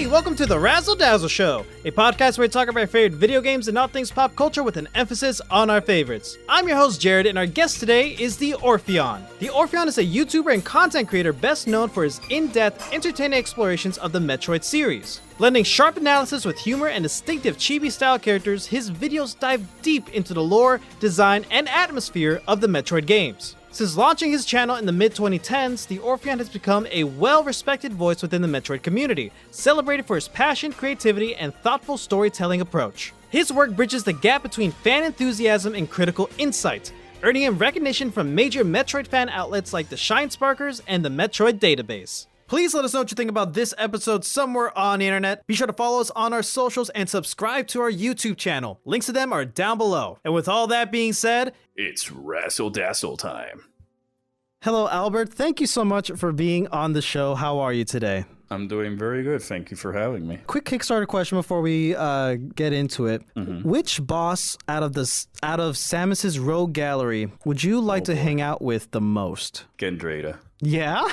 Hey, welcome to the Razzle Dazzle Show, a podcast where we talk about our favorite video games and all things pop culture with an emphasis on our favorites. I'm your host, Jared, and our guest today is the Orpheon. The Orpheon is a YouTuber and content creator best known for his in-depth, entertaining explorations of the Metroid series. Blending sharp analysis with humor and distinctive chibi-style characters, his videos dive deep into the lore, design, and atmosphere of the Metroid games. Since launching his channel in the mid-2010s, the Orpheon has become a well-respected voice within the Metroid community, celebrated for his passion, creativity, and thoughtful storytelling approach. His work bridges the gap between fan enthusiasm and critical insight, earning him recognition from major Metroid fan outlets like the Shine Sparkers and the Metroid Database. Please let us know what you think about this episode somewhere on the internet. Be sure to follow us on our socials and subscribe to our YouTube channel. Links to them are down below. And with all that being said, it's Razzle Dazzle time. Hello, Albert. Thank you so much for being on the show. How are you today? I'm doing very good. Thank you for having me. Quick Kickstarter question before we get into it. Which boss out of Samus's Rogue Gallery would you like to hang out with the most? Gendrada. Yeah?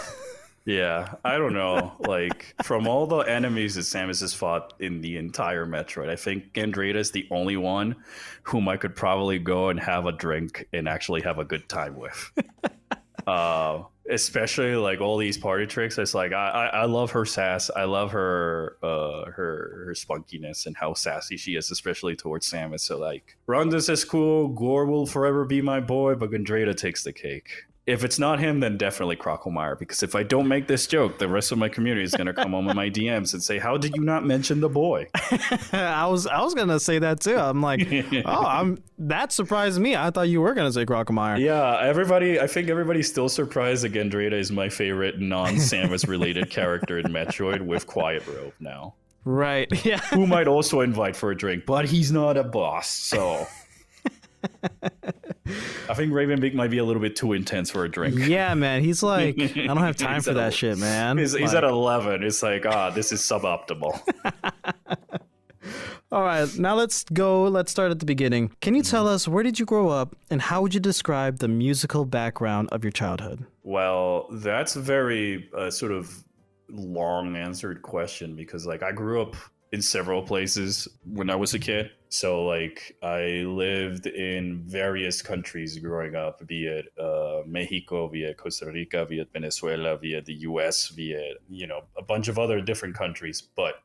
Yeah, I don't know. Like, from all the enemies that Samus has fought in the entire Metroid, I think Gendrada is the only one whom I could probably go and have a drink and actually have a good time with. Especially like all these party tricks. It's like I love her sass. I love her her spunkiness and how sassy she is, especially towards Samus. So like, Ronda's is cool. Gore will forever be my boy, but Gendrada takes the cake. If it's not him, then definitely Crocomire, because if I don't make this joke, the rest of my community is going to come on my DMs and say, how did you not mention the boy? I was going to say that too. I'm like, that surprised me. I thought you were going to say Crocomire. Yeah, I think everybody's still surprised that Gendrada is my favorite non-Samus related character in Metroid with Quiet Robe now. Right, yeah. Who might also invite for a drink, but he's not a boss, so... I think Ravenbeak might be a little bit too intense for a drink. Yeah, man. He's like, I don't have time for that shit, man. He's at 11. It's like, this is suboptimal. All right, now let's start at the beginning. Can you tell us, where did you grow up, and how would you describe the musical background of your childhood? Well, that's a very sort of long answered question, because like I grew up in several places when I was a kid. So like I lived in various countries growing up, be it Mexico, be it Costa Rica, be it Venezuela, be it the US, be it, a bunch of other different countries. But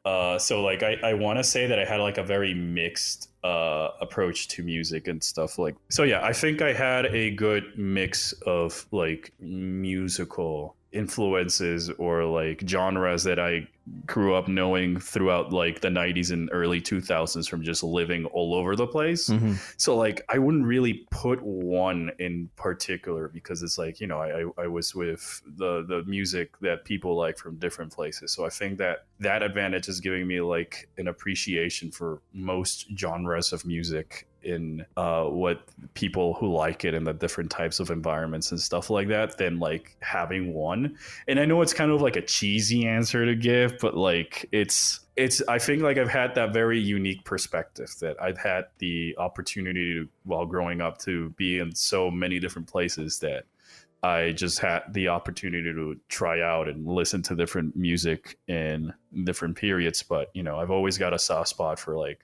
so like I want to say that I had like a very mixed approach to music and stuff. Like, so yeah, I think I had a good mix of like musical influences or like genres that I grew up knowing throughout like the 90s and early 2000s from just living all over the place. So like I wouldn't really put one in particular, because it's like, I was with the music that people like from different places. So I think that advantage is giving me like an appreciation for most genres of music in what people who like it in the different types of environments and stuff like that, than like having one. And I know it's kind of like a cheesy answer to give, but like it's I think like I've had that very unique perspective that I've had the opportunity to, while growing up, to be in so many different places, that I just had the opportunity to try out and listen to different music in different periods. But I've always got a soft spot for like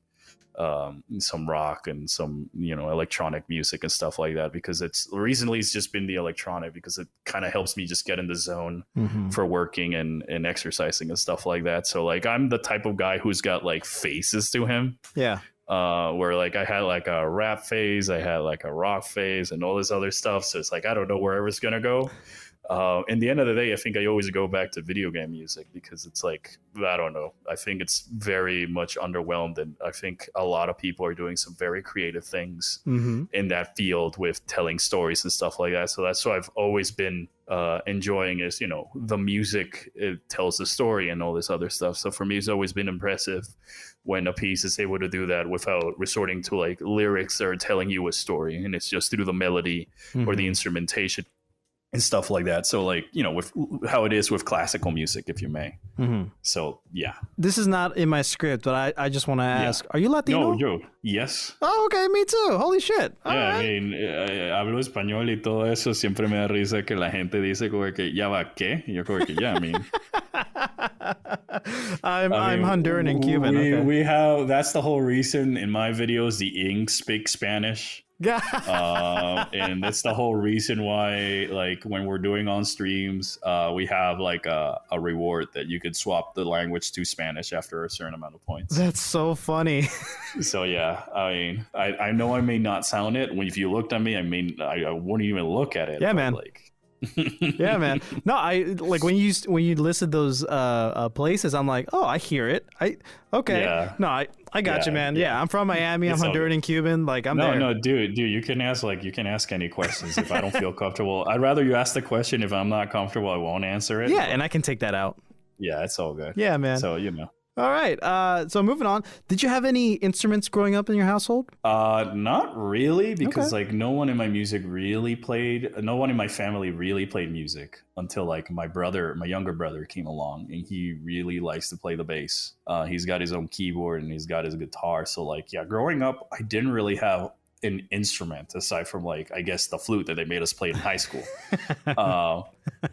some rock and some electronic music and stuff like that, because it's just been the electronic, because it kind of helps me just get in the zone for working and exercising and stuff like that. So like I'm the type of guy who's got like phases to him, where like I had like a rap phase, I had like a rock phase, and all this other stuff. So it's like I don't know wherever it's gonna go. In the end of the day, I think I always go back to video game music, because it's like, I don't know, I think it's very much underwhelmed, and I think a lot of people are doing some very creative things in that field with telling stories and stuff like that. So that's what I've always been enjoying, is the music, it tells the story and all this other stuff. So for me, it's always been impressive when a piece is able to do that without resorting to like lyrics that are telling you a story, and it's just through the melody or the instrumentation and stuff like that. So like, with how it is with classical music, if you may. So yeah. This is not in my script, but I just want to ask, are you Latino? No, yes. Oh, okay, me too. Holy shit. All right. I mean, hablo español y todo eso. Siempre me da risa que la gente dice como que ya va, ¿qué? Y yo como que ya, I mean. I'm Honduran and Cuban. We have, that's the whole reason in my videos the ink speak Spanish. And that's the whole reason why, like, when we're doing on streams, we have like a reward that you could swap the language to Spanish after a certain amount of points. That's so funny. So yeah, I mean, I know I may not sound it. When if you looked at me, I wouldn't even look at it. Yeah, man. Like, yeah, man. No, I like when you listed those places. I'm like, oh, I hear it. Okay. Yeah. No, I got you, man. Yeah, I'm from Miami. I'm Honduran and Cuban. Like, I'm there. No, dude, you can ask any questions if I don't feel comfortable. I'd rather you ask the question. If I'm not comfortable, I won't answer it. Yeah, and I can take that out. Yeah, it's all good. Yeah, man. So, you know. All right. So moving on. Did you have any instruments growing up in your household? Not really, because like no one in my family really played music until like my younger brother came along, and he really likes to play the bass. He's got his own keyboard and he's got his guitar. So like, yeah, growing up, I didn't really have an instrument aside from like, I guess, the flute that they made us play in high school.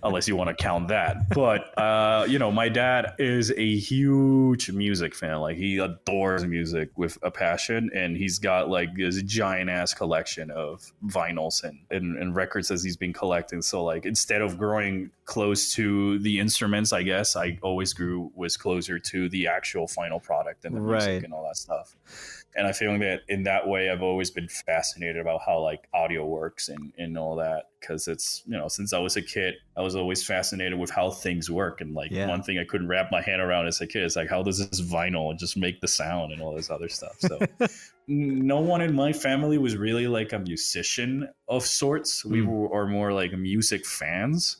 Unless you want to count that. But you know, my dad is a huge music fan. Like, he adores music with a passion, and he's got like this giant ass collection of vinyls and records as he's been collecting. So like, instead of growing close to the instruments, I guess I always was closer to the actual final product and the music and all that stuff. And I feel that in that way, I've always been fascinated about how like audio works and all that. Because it's, you know, since I was a kid, I was always fascinated with how things work. And like, one thing I couldn't wrap my hand around as a kid is like, how does this vinyl just make the sound and all this other stuff? So no one in my family was really like a musician of sorts. We are more like music fans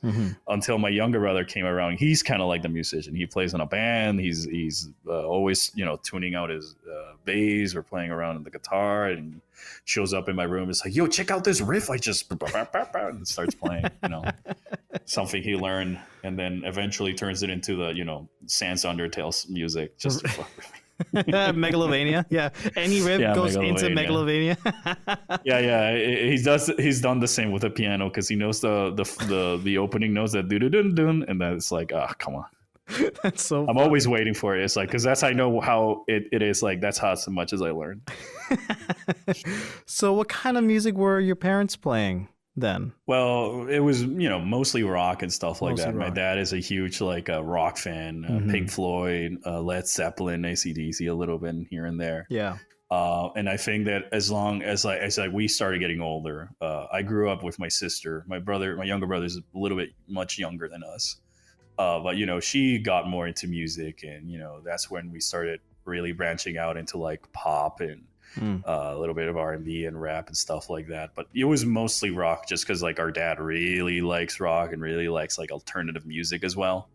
until my younger brother came around. He's kind of like the musician. He plays in a band. He's always, you know, tuning out his bass or playing around on the guitar, and shows up in my room. It's like, yo, check out this riff I just and starts playing, you know, something he learned, and then eventually turns it into the, you know, Sans Undertale's music. Just Megalovania. Yeah. Any riff goes into Megalovania. He's done the same with the piano, because he knows the opening notes, that dun, and then it's like, come on. That's so I'm always waiting for it. It's like, because that's, I know how it is. Like, that's how so much as I learned. So what kind of music were your parents playing then? Well, it was, you know, mostly rock and stuff like that. My dad is a huge like rock fan, Pink Floyd, Led Zeppelin, AC/DC, a little bit here and there. Yeah. And I think that as long as we started getting older, I grew up with my sister. My younger brother is a little bit much younger than us. But, you know, she got more into music, and, you know, that's when we started really branching out into like pop and a little bit of R&B and rap and stuff like that. But it was mostly rock, just because like our dad really likes rock and really likes like alternative music as well.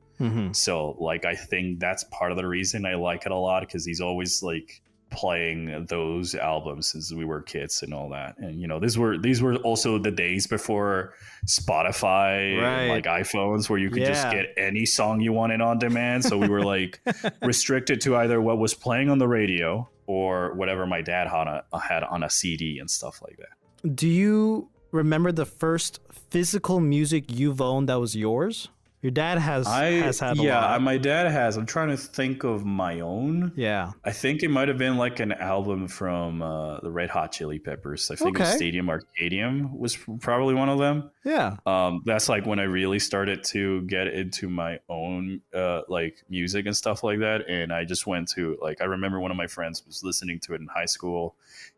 So like, I think that's part of the reason I like it a lot, because he's always like playing those albums since we were kids and all that. And, you know, these were also the days before Spotify and like iPhones, where you could just get any song you wanted on demand. So we were like restricted to either what was playing on the radio or whatever my dad had on a CD and stuff like that. Do you remember the first physical music you've owned that was yours? Your dad has had a lot. Yeah, my dad has. I'm trying to think of my own. Yeah. I think it might have been like an album from the Red Hot Chili Peppers. I think it was Stadium Arcadium was probably one of them. Yeah. That's like when I really started to get into my own like music and stuff like that. And I just went to like, I remember one of my friends was listening to it in high school.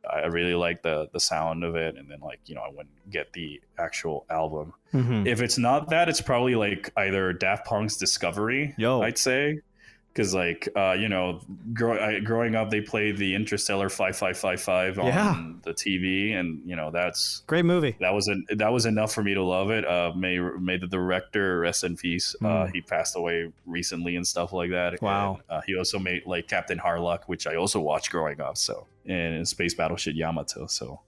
I really liked the sound of it. And then like, you know, I went and get the actual album. If it's not that, it's probably like either Daft Punk's Discovery, I'd say. Because like, you know, growing up, they played the Interstellar 5555 on the TV. And, you know, that's great movie. That was enough for me to love it. May the director rest in peace. He passed away recently and stuff like that. Wow. And, he also made like Captain Harlock, which I also watched growing up. So, and Space Battleship Yamato. So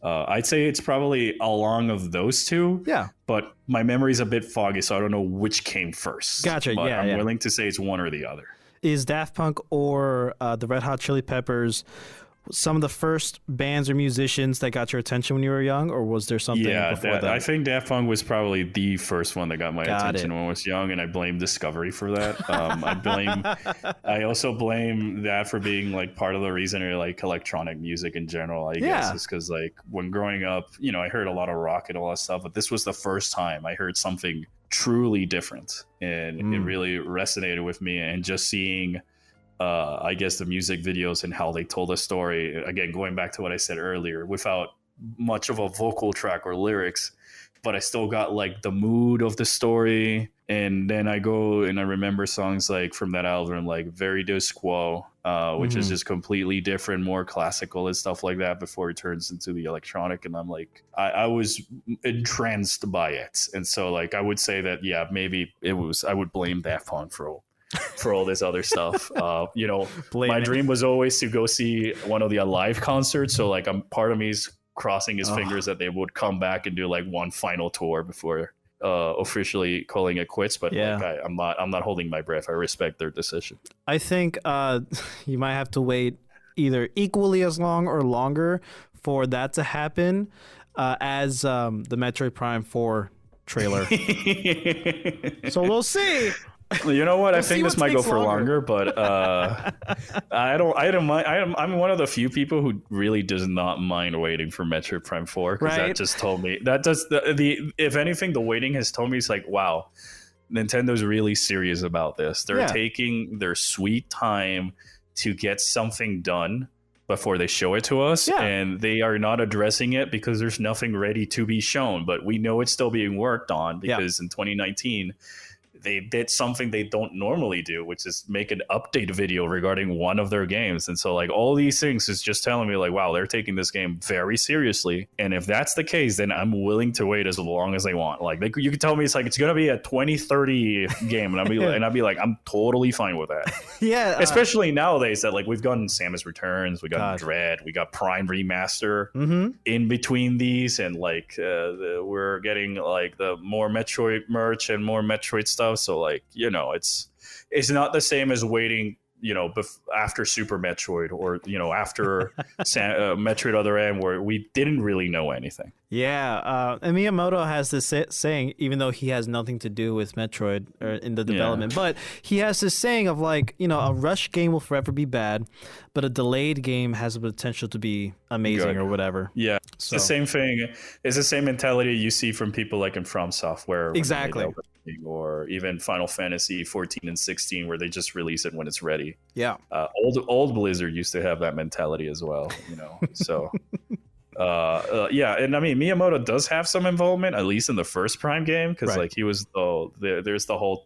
I'd say it's probably along of those two. Yeah. But my memory's a bit foggy, so I don't know which came first. Gotcha. But I'm willing to say it's one or the other. Is Daft Punk or the Red Hot Chili Peppers some of the first bands or musicians that got your attention when you were young, or was there something before that? I think Daft Punk was probably the first one that got my attention when I was young, and I blame Discovery for that. I also blame that for being like part of the reason I like electronic music in general, I guess, is because like when growing up, you know, I heard a lot of rock and all that stuff, but this was the first time I heard something truly different, and it really resonated with me. And just seeing I guess the music videos and how they told a story, again going back to what I said earlier, without much of a vocal track or lyrics, but I still got like the mood of the story. And then I go and I remember songs like from that album, like Veritas Quo, which is just completely different, more classical and stuff like that before it turns into the electronic. And I'm like, I was entranced by it. And so like I would say that, yeah, maybe I would blame Daft Punk for all this other stuff. You know, my dream was always to go see one of the live concerts. So like part of me is crossing his fingers that they would come back and do like one final tour before officially calling it quits. But like, I'm not holding my breath. I respect their decision. I think you might have to wait either equally as long or longer for that to happen as the Metroid Prime 4 trailer. So we'll see. You know what? I think this might go for longer, but I don't mind. I'm one of the few people who really does not mind waiting for Metroid Prime 4, because that just told me that does the if anything, the waiting has told me it's like, wow, Nintendo's really serious about this. They're taking their sweet time to get something done before they show it to us, and they are not addressing it because there's nothing ready to be shown, but we know it's still being worked on because in 2019 they did something they don't normally do, which is make an update video regarding one of their games. And so like all these things is just telling me like, wow, they're taking this game very seriously. And if that's the case, then I'm willing to wait as long as they want. Like you can tell me it's like, it's going to be a 2030 game. And I'd be like, I'm totally fine with that. Especially nowadays that like we've gotten Samus Returns, we got Dread, we got Prime Remaster in between these. And like we're getting like the more Metroid merch and more Metroid stuff. So like, you know, it's not the same as waiting, you know, after Super Metroid or, you know, after Metroid Other M, where we didn't really know anything. And Miyamoto has this saying, even though he has nothing to do with Metroid or in the development, but he has this saying of like, you know, a rush game will forever be bad, but a delayed game has the potential to be amazing or whatever. Yeah. It's the same thing. It's the same mentality you see from people like in From Software. Exactly. Or even Final Fantasy 14 and 16, where they just release it when it's ready. Yeah. Old Blizzard used to have that mentality as well, you know. So and I mean Miyamoto does have some involvement, at least in the first Prime game, because like he was there's the whole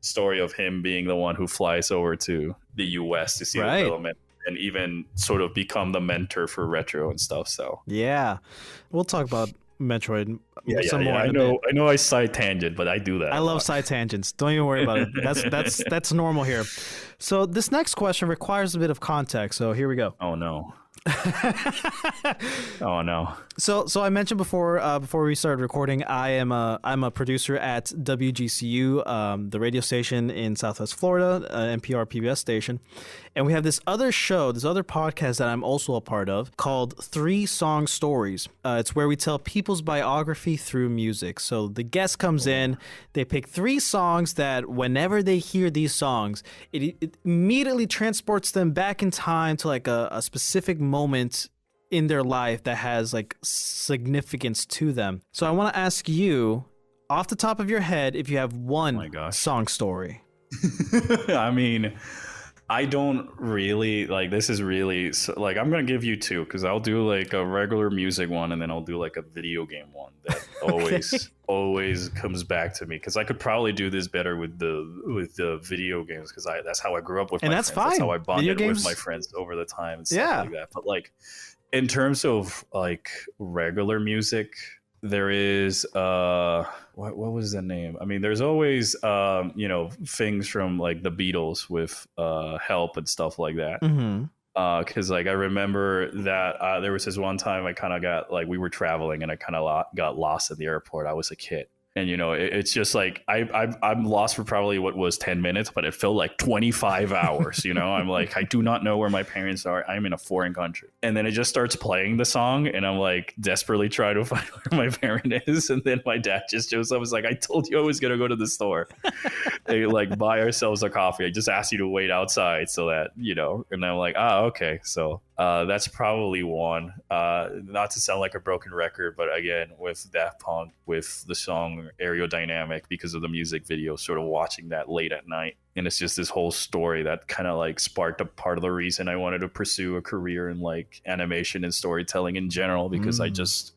story of him being the one who flies over to the US to see the development and even sort of become the mentor for retro and stuff. So we'll talk about Metroid some more. I know I side tangent, but I do that. I love side tangents. Don't even worry about it. That's normal here. So this next question requires a bit of context. So here we go. Oh no. Oh no. So I mentioned before we started recording, I'm a producer at WGCU, the radio station in Southwest Florida, NPR PBS station, and we have this other podcast that I'm also a part of called 3 Song Stories. It's where we tell people's biography through music. So the guest comes in, they pick 3 songs that whenever they hear these songs, it immediately transports them back in time to like a specific moment in their life that has like significance to them. So I want to ask you, off the top of your head, if you have one song story. I mean, I don't really like, this is really like, I'm gonna give you 2 because I'll do like a regular music one and then I'll do like a video game one that always comes back to me, because I could probably do this better with the video games, because that's how I grew up with my friends. That's how I bonded with my friends over the time and stuff like that. But like in terms of like regular music, there is what was the name? I mean, there's always you know, things from like the Beatles with Help and stuff like that. Because like I remember that there was this one time I kind of got like, we were traveling and I kind of got lost at the airport. I was a kid. And, you know, it's just like I'm lost for probably what was 10 minutes, but it felt like 25 hours. You know, I'm like, I do not know where my parents are. I'm in a foreign country. And then it just starts playing the song. And I'm like desperately trying to find where my parent is. And then my dad just shows up. I was like, I told you I was going to go to the store. They like buy ourselves a coffee. I just asked you to wait outside so that, you know, and I'm like, okay. So that's probably one. Not to sound like a broken record, but again, with Daft Punk, with the song Aerodynamic, because of the music video, sort of watching that late at night. And it's just this whole story that kind of like sparked a part of the reason I wanted to pursue a career in like animation and storytelling in general, because I just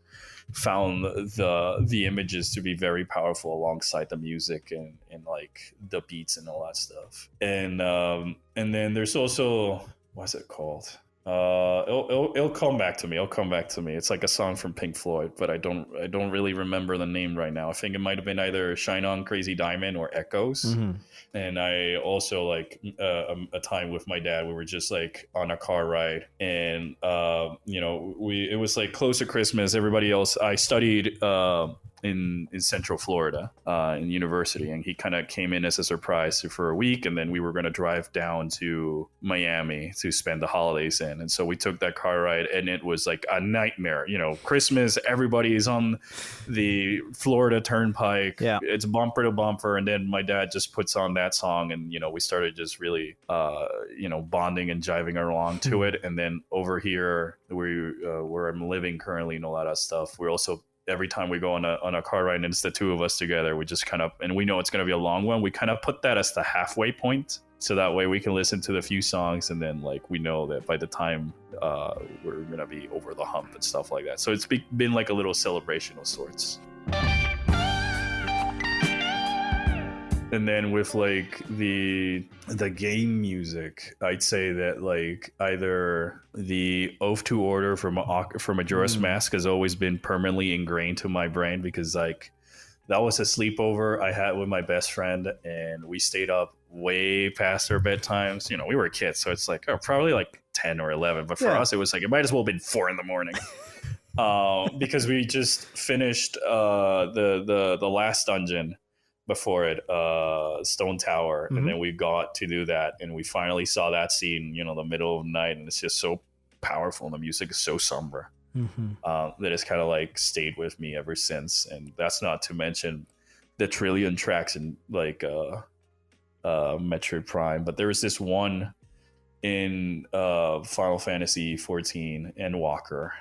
found the images to be very powerful alongside the music and like the beats and all that stuff. And then there's also, what's it called? It'll come back to me. It's like a song from Pink Floyd, but I don't really remember the name right now. I think it might have been either Shine On Crazy Diamond or Echoes. And I also like a time with my dad, we were just like on a car ride, and you know, it was like close to Christmas. Everybody else, I studied in Central Florida in university, and he kind of came in as a surprise for a week, and then we were going to drive down to Miami to spend the holidays in. And so we took that car ride, and it was like a nightmare. You know, Christmas, everybody is on the Florida Turnpike. Yeah. It's bumper to bumper, and then my dad just puts on that song, and you know, we started just really you know, bonding and jiving along to it. And then over here where I'm living currently and all that stuff, we're also, every time we go on a car ride and it's the two of us together, we just kind of, and we know it's going to be a long one, we kind of put that as the halfway point, so that way we can listen to the few songs, and then like we know that by the time we're going to be over the hump and stuff like that. So it's been like a little celebration of sorts. And then with like the game music, I'd say that like either the Oath to Order from Majora's Mask has always been permanently ingrained to my brain, because like that was a sleepover I had with my best friend, and we stayed up way past our bedtimes. You know, we were kids, so it's like probably like 10 or 11, but for us it was like it might as well have been 4 a.m. Because we just finished the last dungeon before it, Stone Tower, and then we got to do that, and we finally saw that scene, you know, the middle of the night, and it's just so powerful, and the music is so somber that it's kind of like stayed with me ever since. And that's not to mention the trillion tracks in like Metroid Prime, but there was this one in Final Fantasy 14 and Walker.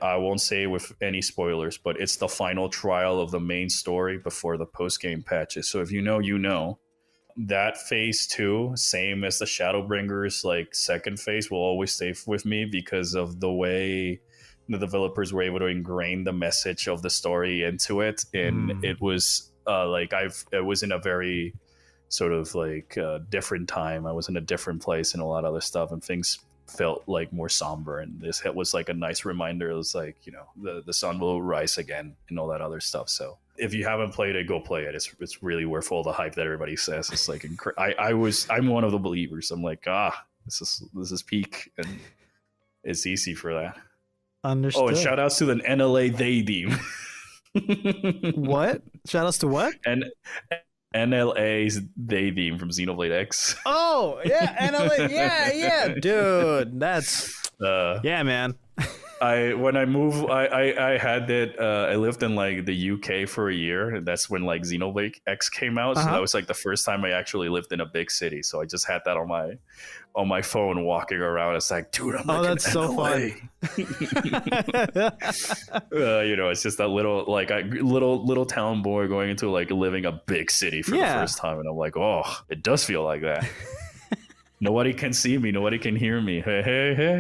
I won't say with any spoilers, but it's the final trial of the main story before the post-game patches. So if you know, you know. That phase 2, same as the Shadowbringers, like second phase, will always stay with me because of the way the developers were able to ingrain the message of the story into it. And it was like it was in a very sort of like different time. I was in a different place and a lot of other stuff, and things felt like more somber, and this was like a nice reminder. It was like, you know, the sun will rise again and all that other stuff. So if you haven't played it, go play it. It's really worth all the hype that everybody says. It's like I'm one of the believers. I'm like, this is peak, and it's easy for that. Understood. Oh, and shout outs to the NLA They theme. What? Shout outs to what? And NLA's They theme from Xenoblade X. Oh, yeah, NLA. Yeah, dude. That's yeah, man. When I moved, I had that. I lived in like the UK for a year, and that's when like Xenoblade X came out. So that was like the first time I actually lived in a big city. So I just had that on my phone walking around. It's like, dude, I'm like, that's so fun. You know, it's just that little like little town boy going into like living a big city for the first time, and I'm like, oh, it does feel like that. Nobody can see me. Nobody can hear me. Hey.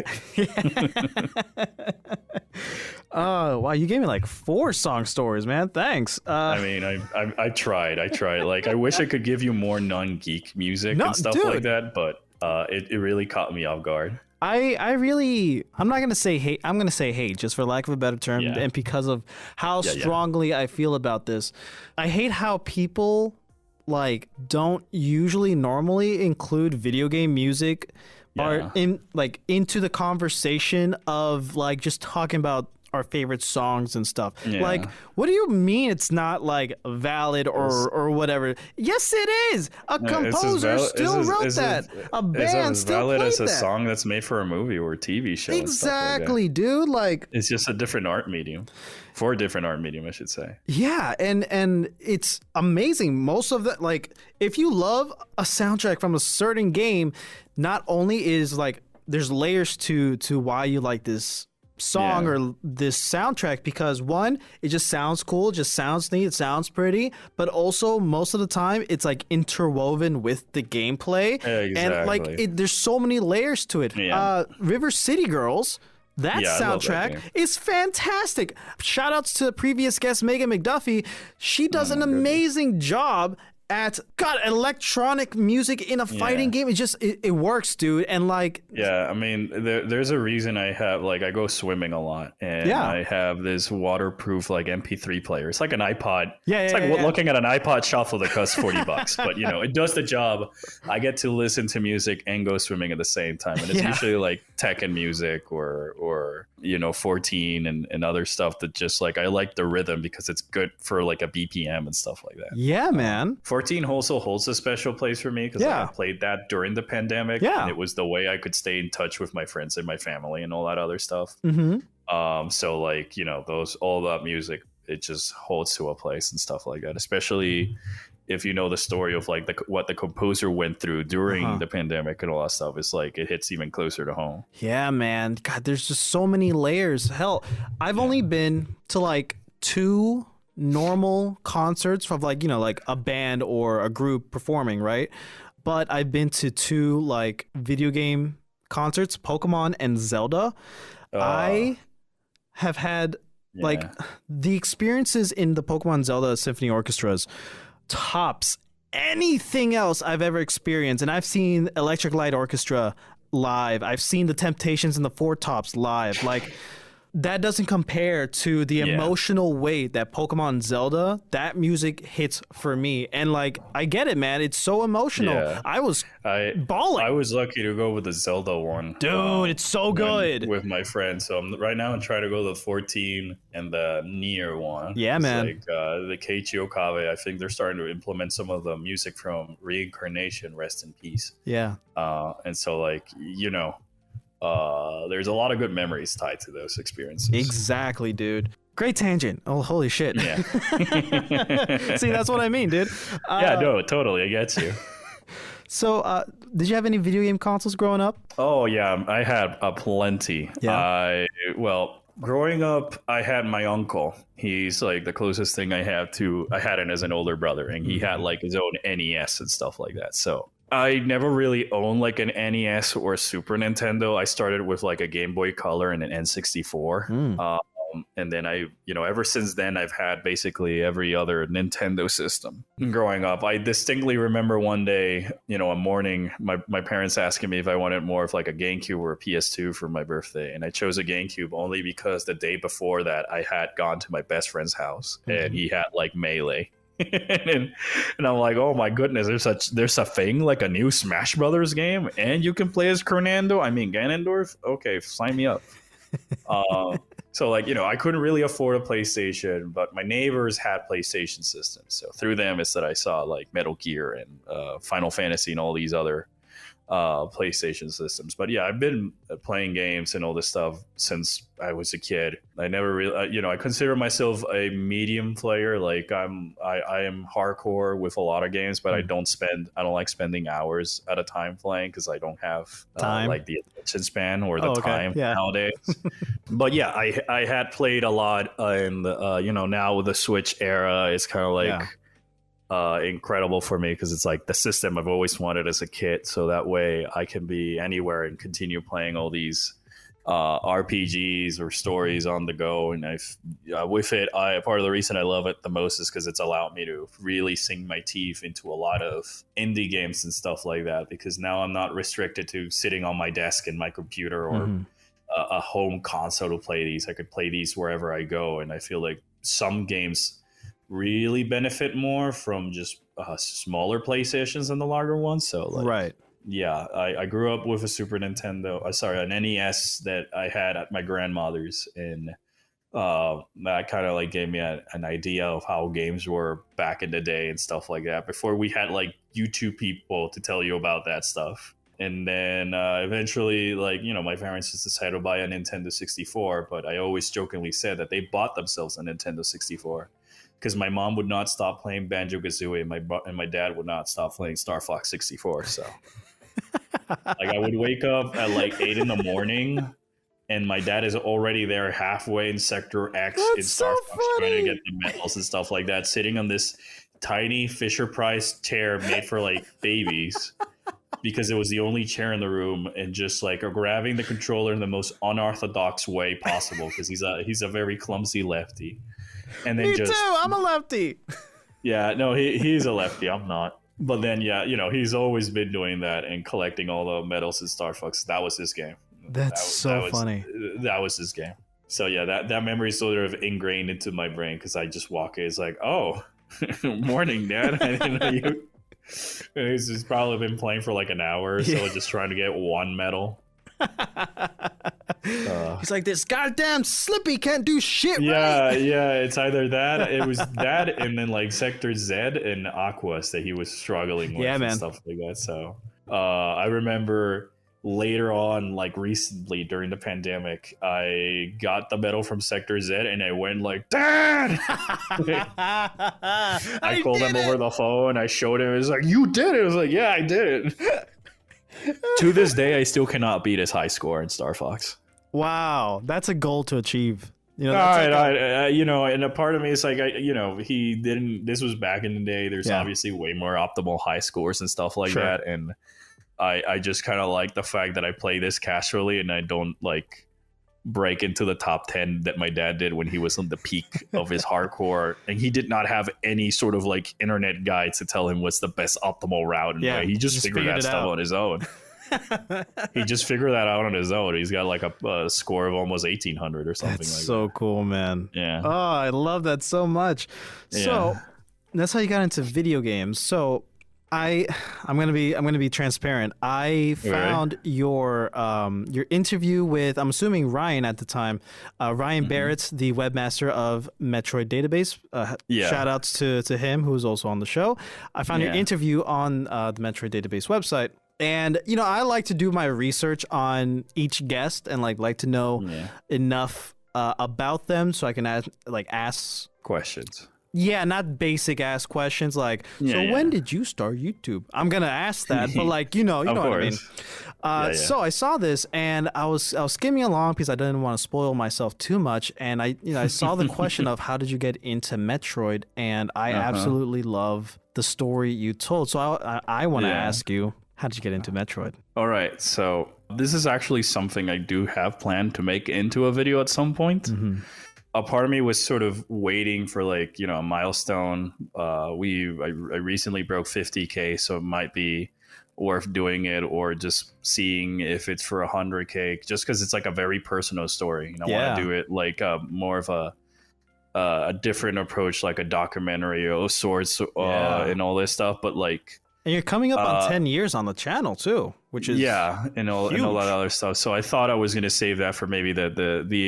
Oh, wow. You gave me like 4 song stories, man. Thanks. I mean, I tried. Like, I wish I could give you more non-geek music and stuff like that, but it really caught me off guard. I'm not going to say hate. I'm going to say hate, just for lack of a better term. Yeah. And because of how strongly I feel about this. I hate how people like don't usually normally include video game music or into the conversation of like just talking about our favorite songs and stuff. Yeah. Like, what do you mean it's not like valid or whatever? Yes, it is. A composer still wrote that. A band still valid played as a that. song that's made for a movie or a TV show. Exactly, dude. Like, it's just a different art medium. For a different art medium, I should say. yeah, and it's amazing. Most of that, like, if you love a soundtrack from a certain game, not only is like there's layers to why you like this song or this soundtrack, because one, it just sounds cool, it just sounds neat, it sounds pretty, but also most of the time it's like interwoven with the gameplay. Exactly. And like there's so many layers to it. River City Girls, that soundtrack is fantastic. Shout outs to previous guest Megan McDuffie. She does an amazing job at electronic music in a fighting game. It just it works, dude. And like, yeah, I mean, there's a reason I have, like, I go swimming a lot, and I have this waterproof like MP3 player. It's like an iPod. It's like looking at an iPod Shuffle that costs $40, but you know, it does the job. I get to listen to music and go swimming at the same time, and it's usually like Tekken music or you know, 14 and other stuff that just like, I like the rhythm because it's good for like a BPM and stuff like that. Yeah, man. 14 also holds a special place for me because I played that during the pandemic, and it was the way I could stay in touch with my friends and my family and all that other stuff. So like, you know, all that music, it just holds to a place and stuff like that, especially if you know the story of like what the composer went through during the pandemic and all that stuff. It's like it hits even closer to home. Yeah, man. God, there's just so many layers. Hell, I've only been to like 2 normal concerts of like, you know, like a band or a group performing, right? But I've been to 2 like video game concerts, Pokemon and Zelda. I have had like the experiences in the Pokemon Zelda Symphony Orchestras tops anything else I've ever experienced. And I've seen Electric Light Orchestra live. I've seen the Temptations and the Four Tops live. Like, that doesn't compare to the emotional weight that Pokemon Zelda, that music hits for me. And like, I get it, man. It's so emotional. I was bawling. I was lucky to go with the Zelda one. Dude, it's so good. With my friends. So right now I'm trying to go to the 14 and the Nier one. Yeah, it's man. Like the Keiichi Okabe, I think they're starting to implement some of the music from Reincarnation, rest in peace. Yeah. And so like, you know, there's a lot of good memories tied to those experiences. Exactly, dude. Great tangent. Oh, holy shit. Yeah. See, that's what I mean, dude. Yeah, no, totally. I get you. So, did you have any video game consoles growing up? Oh, yeah. I had plenty. Yeah. Growing up, I had my uncle. He's like the closest thing I had him as an older brother, and he had like his own NES and stuff like that. So I never really owned like an NES or a Super Nintendo. I started with like a Game Boy Color and an N64. And then ever since then, I've had basically every other Nintendo system. Growing up, I distinctly remember one day, a morning, my parents asking me if I wanted more of like a GameCube or a PS2 for my birthday. And I chose a GameCube only because the day before that, I had gone to my best friend's house and he had like Melee. and I'm like, oh my goodness, there's a thing like a new Smash Brothers game and you can play as Ganondorf. Okay, sign me up. So like, I couldn't really afford a PlayStation, but my neighbors had PlayStation systems. So through them, it's that I saw like Metal Gear and Final Fantasy and all these other PlayStation systems. But yeah, I've been playing games and all this stuff since I was a kid. I never really, I consider myself a medium player. Like I am hardcore with a lot of games, but I don't like spending hours at a time playing because I don't have time, like the attention span or the time nowadays. But yeah, I had played a lot, and now with the Switch era, it's kind of like. Incredible for me because it's like the system I've always wanted as a kid, so that way I can be anywhere and continue playing all these RPGs or stories on the go. And with it, part of the reason I love it the most is because it's allowed me to really sink my teeth into a lot of indie games and stuff like that, because now I'm not restricted to sitting on my desk and my computer or a home console to play these. I could play these wherever I go, and I feel like some games really benefit more from just smaller PlayStations than the larger ones. So like, yeah, I grew up with a Super Nintendo. An NES that I had at my grandmother's, and That kind of like gave me an idea of how games were back in the day and stuff like that before we had like YouTube people to tell you about that stuff. And then eventually, like, you know, my parents just decided to buy a Nintendo 64, but I always jokingly said that they bought themselves a Nintendo 64 because my mom would not stop playing Banjo-Kazooie and my dad would not stop playing Star Fox 64. So like I would wake up at like 8 in the morning and my dad is already there halfway in Sector X in Star Fox trying to get the medals and stuff like that, sitting on this tiny Fisher-Price chair made for like babies because it was the only chair in the room, and just like grabbing the controller in the most unorthodox way possible because he's a very clumsy lefty. And then Me too, I'm a lefty. Yeah, no, he's a lefty. I'm not. But then, yeah, you know, he's always been doing that and collecting all the medals in Star Fox. That was his game. That's so funny. That was his game. So yeah, that memory is sort of ingrained into my brain because I just walk in. It's like, oh, morning, Dad. I didn't know you. He's probably been playing for like an hour or so, just trying to get one medal. He's like, this goddamn Slippy can't do shit. Yeah, it's either that, it was that, and then like Sector Z and Aquas that he was struggling with, and stuff like that. So I remember later on, like recently during the pandemic, I got the medal from Sector Z and I went like, Dad! I called him over the phone. I showed him. It was like, you did it. I was like, yeah, I did it. To this day, I still cannot beat his high score in Star Fox. Wow, that's a goal to achieve. You know, that's you know, and a part of me is like, you know, he didn't. This was back in the day. There's obviously way more optimal high scores and stuff like that, and I just kind of like the fact that I play this casually and I don't like break into the top 10 that my dad did when he was on the peak of his hardcore, and he did not have any sort of like internet guide to tell him what's the best optimal route. And he just figured that stuff on his own. He just figured that out on his own. He's got like a score of almost 1800 or something. That's like so that. Cool, man. Yeah. Oh, I love that so much. So that's how you got into video games. So I'm gonna be transparent. I found your interview with, I'm assuming Ryan at the time, Ryan Barrett, the webmaster of Metroid Database. Shout outs to him, who was also on the show. I found your interview on the Metroid Database website. And, you know, I like to do my research on each guest and like to know enough about them so I can ask questions. Yeah, not basic ass questions like, when did you start YouTube? I'm gonna ask that, but like, you know what I mean. So I saw this and I was skimming along because I didn't want to spoil myself too much, and I saw the question of how did you get into Metroid, and I absolutely love the story you told. So I want to ask you, how did you get into Metroid? All right, so this is actually something I do have planned to make into a video at some point. A part of me was sort of waiting for like, you know, a milestone. I recently broke 50K, so it might be worth doing it, or just seeing if it's for 100K, just because it's like a very personal story. And I want to do it like more of a different approach, like a documentary of sorts, and all this stuff. But like, and you're coming up on 10 years on the channel too, which is and a lot of other stuff. So I thought I was going to save that for maybe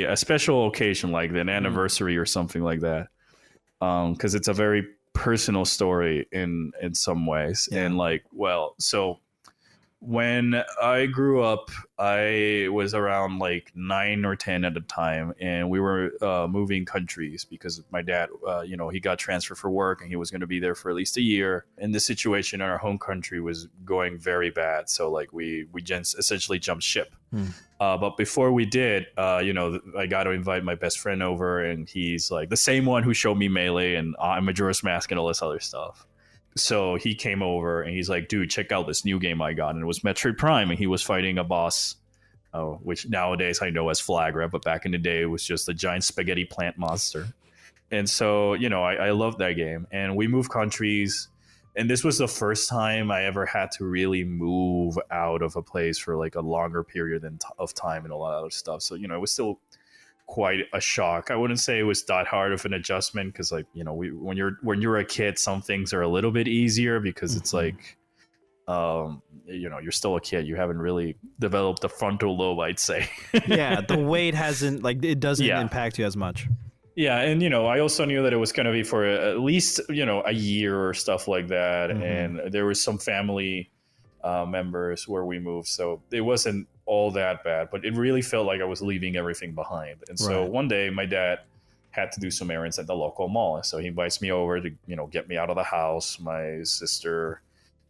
a special occasion, like an anniversary or something like that, because it's a very personal story in some ways. And like, well, so when I grew up, I was around like 9 or 10 at the time, and we were moving countries because my dad, you know, he got transferred for work and he was going to be there for at least a year. And the situation in our home country was going very bad. So like we essentially jumped ship. But before we did, you know, I got to invite my best friend over, and he's like the same one who showed me Melee and Majora's Mask and all this other stuff. So he came over and he's like, dude, check out this new game I got. And it was Metroid Prime, and he was fighting a boss, which nowadays I know as Flagra, but back in the day it was just a giant spaghetti plant monster. And so, you know, I loved that game. And we moved countries, and this was the first time I ever had to really move out of a place for like a longer period of time and a lot of other stuff. So, you know, it was still quite a shock. I wouldn't say it was that hard of an adjustment, because like, you know, when you're a kid, some things are a little bit easier because it's like you're still a kid. You haven't really developed the frontal lobe, I'd say. Yeah, the weight hasn't, like, it doesn't Yeah. impact you as much. Yeah, and I also knew that it was going to be for at least a year or stuff like that, and there was some family members where we moved, so it wasn't all that bad, but it really felt like I was leaving everything behind. And so one day my dad had to do some errands at the local mall, so he invites me over to get me out of the house. My sister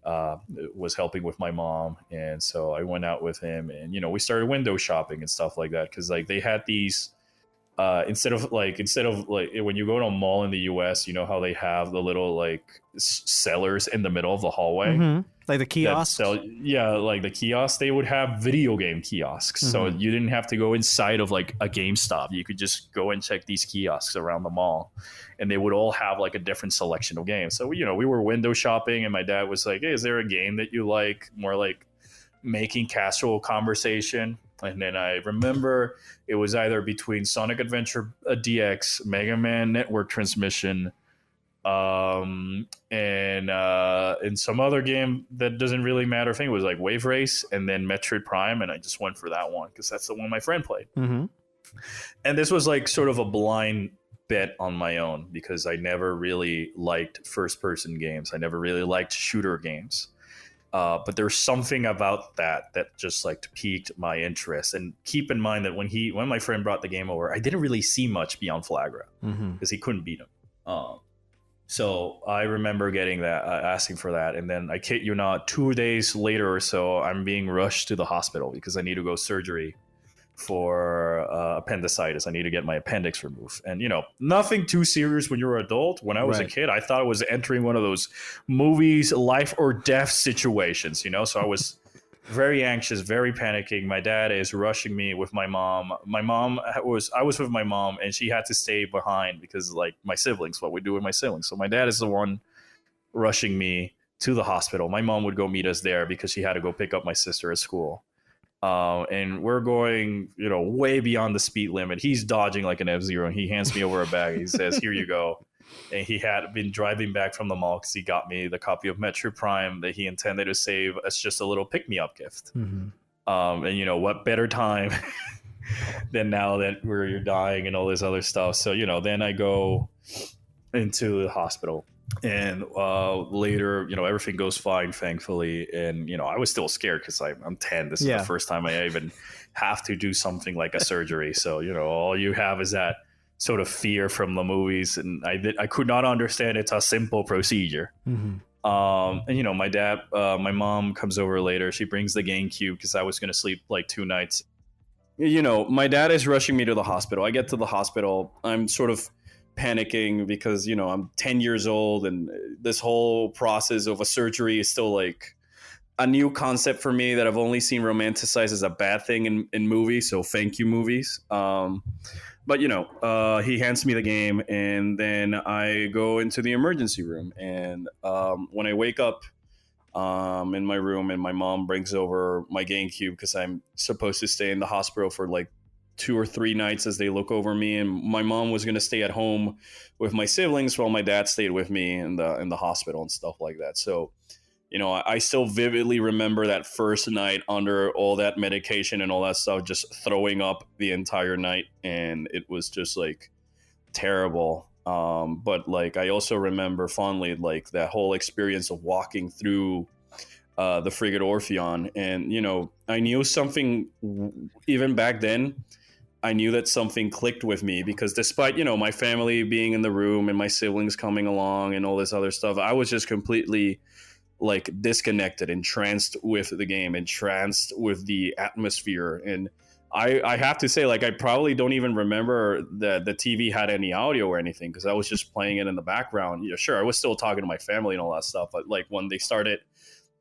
was helping with my mom, and so I went out with him, and we started window shopping and stuff like that, because like they had these instead of like when you go to a mall in the US, how they have the little like sellers in the middle of the hallway, like the kiosks. Like the kiosks, they would have video game kiosks, so you didn't have to go inside of like a GameStop. You could just go and check these kiosks around the mall, and they would all have like a different selection of games. So we were window shopping, and my dad was like, hey, is there a game that you like, more like making casual conversation? And then I remember it was either between Sonic Adventure DX, Mega Man Network Transmission, and some other game that doesn't really matter. I think it was like Wave Race, and then Metroid Prime, and I just went for that one because that's the one my friend played. And this was like sort of a blind bet on my own, because I never really liked first-person games. I never really liked shooter games. But there's something about that just like piqued my interest. And keep in mind that when my friend brought the game over, I didn't really see much beyond Flagra, because he couldn't beat him. So I remember getting that, asking for that, and then I kid you not, 2 days later or so, I'm being rushed to the hospital because I need to go surgery for appendicitis. I need to get my appendix removed, and nothing too serious when you're an adult. When I was a kid, I thought I was entering one of those movies, life or death situations, so I was very anxious, very panicking. My dad is rushing me with my mom. I was with my mom, and she had to stay behind because like my siblings, what we do with my siblings. So my dad is the one rushing me to the hospital. My mom would go meet us there because she had to go pick up my sister at school. And we're going, way beyond the speed limit. He's dodging like an F-Zero, and he hands me over a bag. He says, here you go. And he had been driving back from the mall because he got me the copy of Metroid Prime that he intended to save as just a little pick-me-up gift. And what better time than now that you're dying and all this other stuff. So, then I go into the hospital. And later, everything goes fine, thankfully. And, I was still scared because I'm 10. This is the first time I even have to do something like a surgery. So, all you have is that sort of fear from the movies. And I could not understand it's a simple procedure. And, my mom comes over later. She brings the GameCube because I was going to sleep like 2 nights. My dad is rushing me to the hospital. I get to the hospital. I'm sort of panicking because I'm 10 years old, and this whole process of a surgery is still like a new concept for me that I've only seen romanticized as a bad thing in movies. So thank you, movies. But he hands me the game, and then I go into the emergency room, and when I wake up in my room, and my mom brings over my GameCube because I'm supposed to stay in the hospital for like 2 or 3 nights as they look over me, and my mom was going to stay at home with my siblings while my dad stayed with me in the hospital and stuff like that. So, I still vividly remember that first night under all that medication and all that stuff, just throwing up the entire night, and it was just like terrible. But like I also remember fondly like that whole experience of walking through the frigate Orpheon, and I knew something even back then. I knew that something clicked with me because despite, my family being in the room and my siblings coming along and all this other stuff, I was just completely like disconnected, entranced with the game, entranced with the atmosphere. And I have to say, like, I probably don't even remember that the TV had any audio or anything because I was just playing it in the background. Sure, I was still talking to my family and all that stuff. But like when they started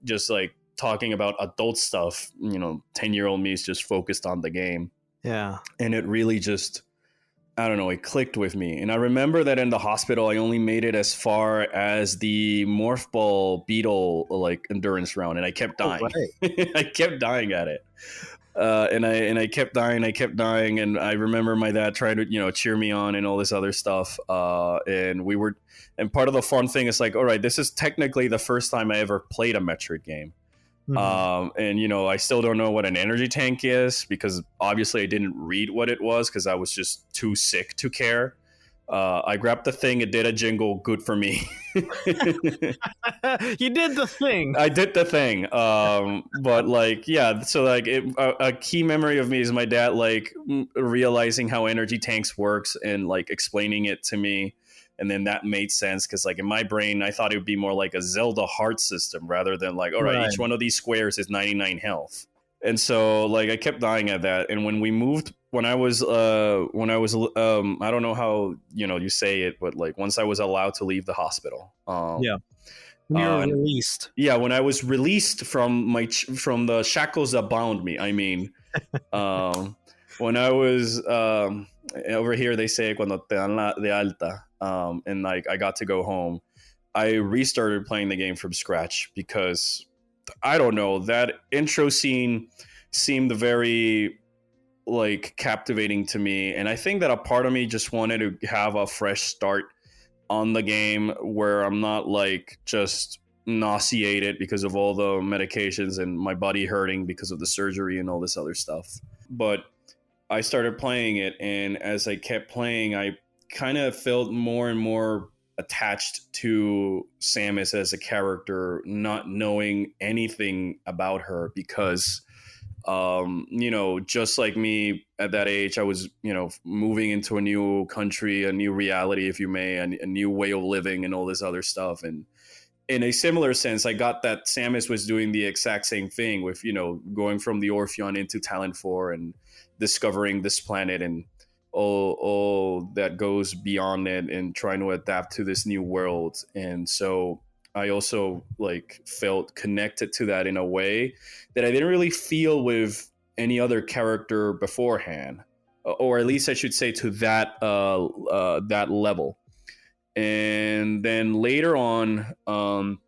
just like talking about adult stuff, 10-year-old me is just focused on the game. Yeah. And it really just, I don't know, it clicked with me. And I remember that in the hospital, I only made it as far as the Morph Ball Beetle like endurance round, and I kept dying. I kept dying at it. And I kept dying. And I remember my dad trying to, cheer me on and all this other stuff. And part of the fun thing is like, all right, this is technically the first time I ever played a Metroid game. And I still don't know what an energy tank is, because obviously I didn't read what it was because I was just too sick to care. I grabbed the thing, it did a jingle, good for me. You did the thing. I did the thing. But like, yeah, so like a key memory of me is my dad like realizing how energy tanks works and like explaining it to me. And then that made sense because like in my brain, I thought it would be more like a Zelda heart system rather than like, all right, each one of these squares is 99 health. And so like I kept dying at that. And when we moved, when I was I don't know how, you say it, but like once I was allowed to leave the hospital. Yeah. You were released. Yeah, when I was released from from the shackles that bound me. I mean, when I was over here, they say cuando te dan la de alta, and like I got to go home. I restarted playing the game from scratch because I don't know, that intro scene seemed very like captivating to me, and I think that a part of me just wanted to have a fresh start on the game where I'm not like just nauseated because of all the medications and my body hurting because of the surgery and all this other stuff. But I started playing it, and as I kept playing, I kind of felt more and more attached to Samus as a character, not knowing anything about her because just like me at that age, I was, moving into a new country, a new reality, if you may, a new way of living and all this other stuff. And in a similar sense, I got that Samus was doing the exact same thing with, going from the Orpheon into Talent 4 and discovering this planet and all that goes beyond it and trying to adapt to this new world. And so I also like felt connected to that in a way that I didn't really feel with any other character beforehand, or at least I should say to that that level. And then later on,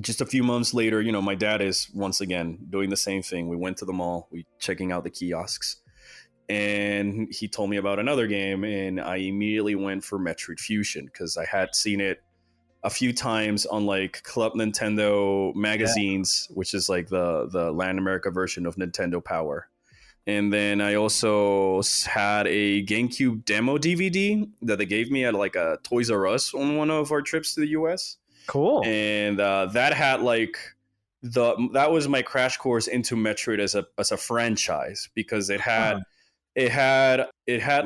just a few months later, my dad is once again doing the same thing. We went to the mall, we checking out the kiosks, and he told me about another game, and I immediately went for Metroid Fusion because I had seen it a few times on like Club Nintendo magazines, which is like the Latin America version of Nintendo Power. And then I also had a GameCube demo DVD that they gave me at like a Toys R Us on one of our trips to the US. Cool. And that had like that was my crash course into Metroid as a franchise, because it had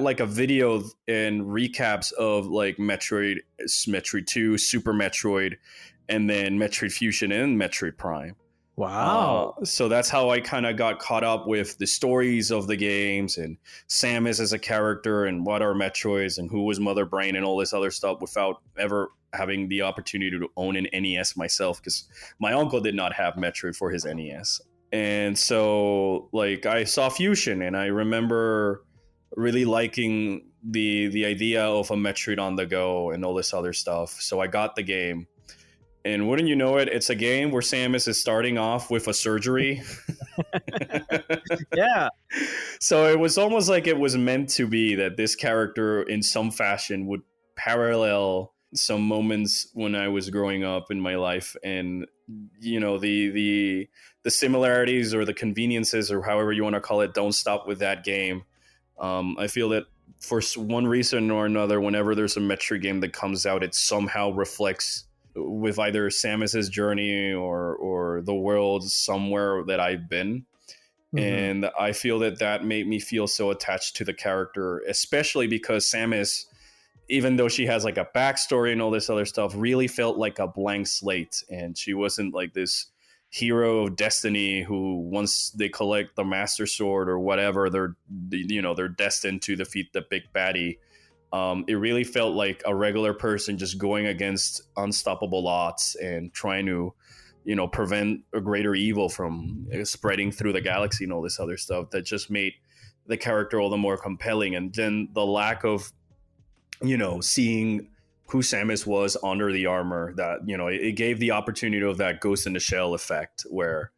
like a video and recaps of like Metroid 2, Super Metroid, and then Metroid Fusion and Metroid Prime. Wow. So that's how I kind of got caught up with the stories of the games and Samus as a character and what are Metroids and who was Mother Brain and all this other stuff without ever having the opportunity to own an NES myself, because my uncle did not have Metroid for his NES. And so like I saw Fusion, and I remember really liking the idea of a Metroid on the go and all this other stuff. So I got the game. And wouldn't you know it, it's a game where Samus is starting off with a surgery. Yeah. So it was almost like it was meant to be that this character in some fashion would parallel some moments when I was growing up in my life. And, the similarities or the conveniences or however you want to call it don't stop with that game. I feel that for one reason or another, whenever there's a Metroid game that comes out, it somehow reflects with either Samus's journey or the world somewhere that I've been. Mm-hmm. And I feel that made me feel so attached to the character, especially because Samus, even though she has like a backstory and all this other stuff, really felt like a blank slate. And she wasn't like this hero of destiny who, once they collect the Master Sword or whatever, they're destined to defeat the big baddie. It really felt like a regular person just going against unstoppable odds and trying to, prevent a greater evil from spreading through the galaxy and all this other stuff that just made the character all the more compelling. And then the lack of, seeing who Samus was under the armor, that, it gave the opportunity of that Ghost in the Shell effect where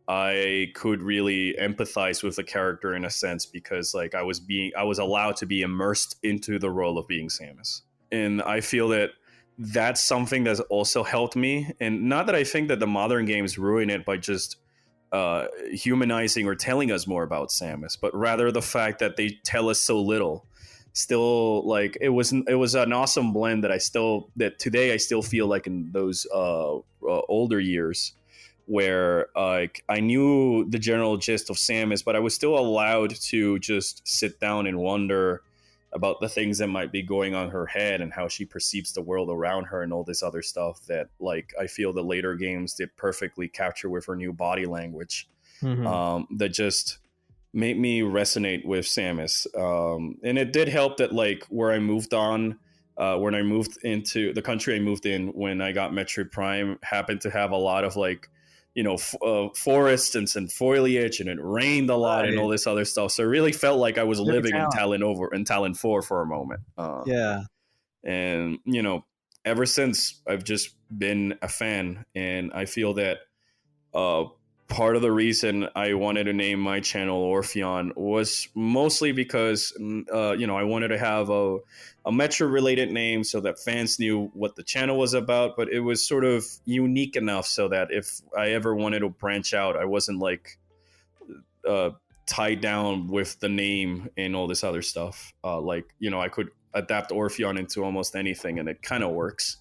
I could really empathize with the character in a sense, because like I was allowed to be immersed into the role of being Samus. And I feel that that's something that's also helped me. And not that I think that the modern games ruin it by just humanizing or telling us more about Samus, but rather the fact that they tell us so little. Still, like it was an awesome blend that today I still feel like in those older years, where like I knew the general gist of Samus, but I was still allowed to just sit down and wonder about the things that might be going on in her head and how she perceives the world around her and all this other stuff that like I feel the later games did perfectly capture with her new body language. That just made me resonate with Samus. And it did help that like where I moved on, when I moved into the country I moved in when I got Metroid Prime happened to have a lot of like, you know, forests and some foliage, and it rained a lot and all this other stuff. So it really felt like I was living in Talon 4 for a moment. And, you know, ever since I've just been a fan, and I feel that part of the reason I wanted to name my channel Orpheon was mostly because, you know, I wanted to have a Metro related name so that fans knew what the channel was about, but it was sort of unique enough so that if I ever wanted to branch out, I wasn't like tied down with the name and all this other stuff. Like, you know, I could adapt Orpheon into almost anything and it kind of works.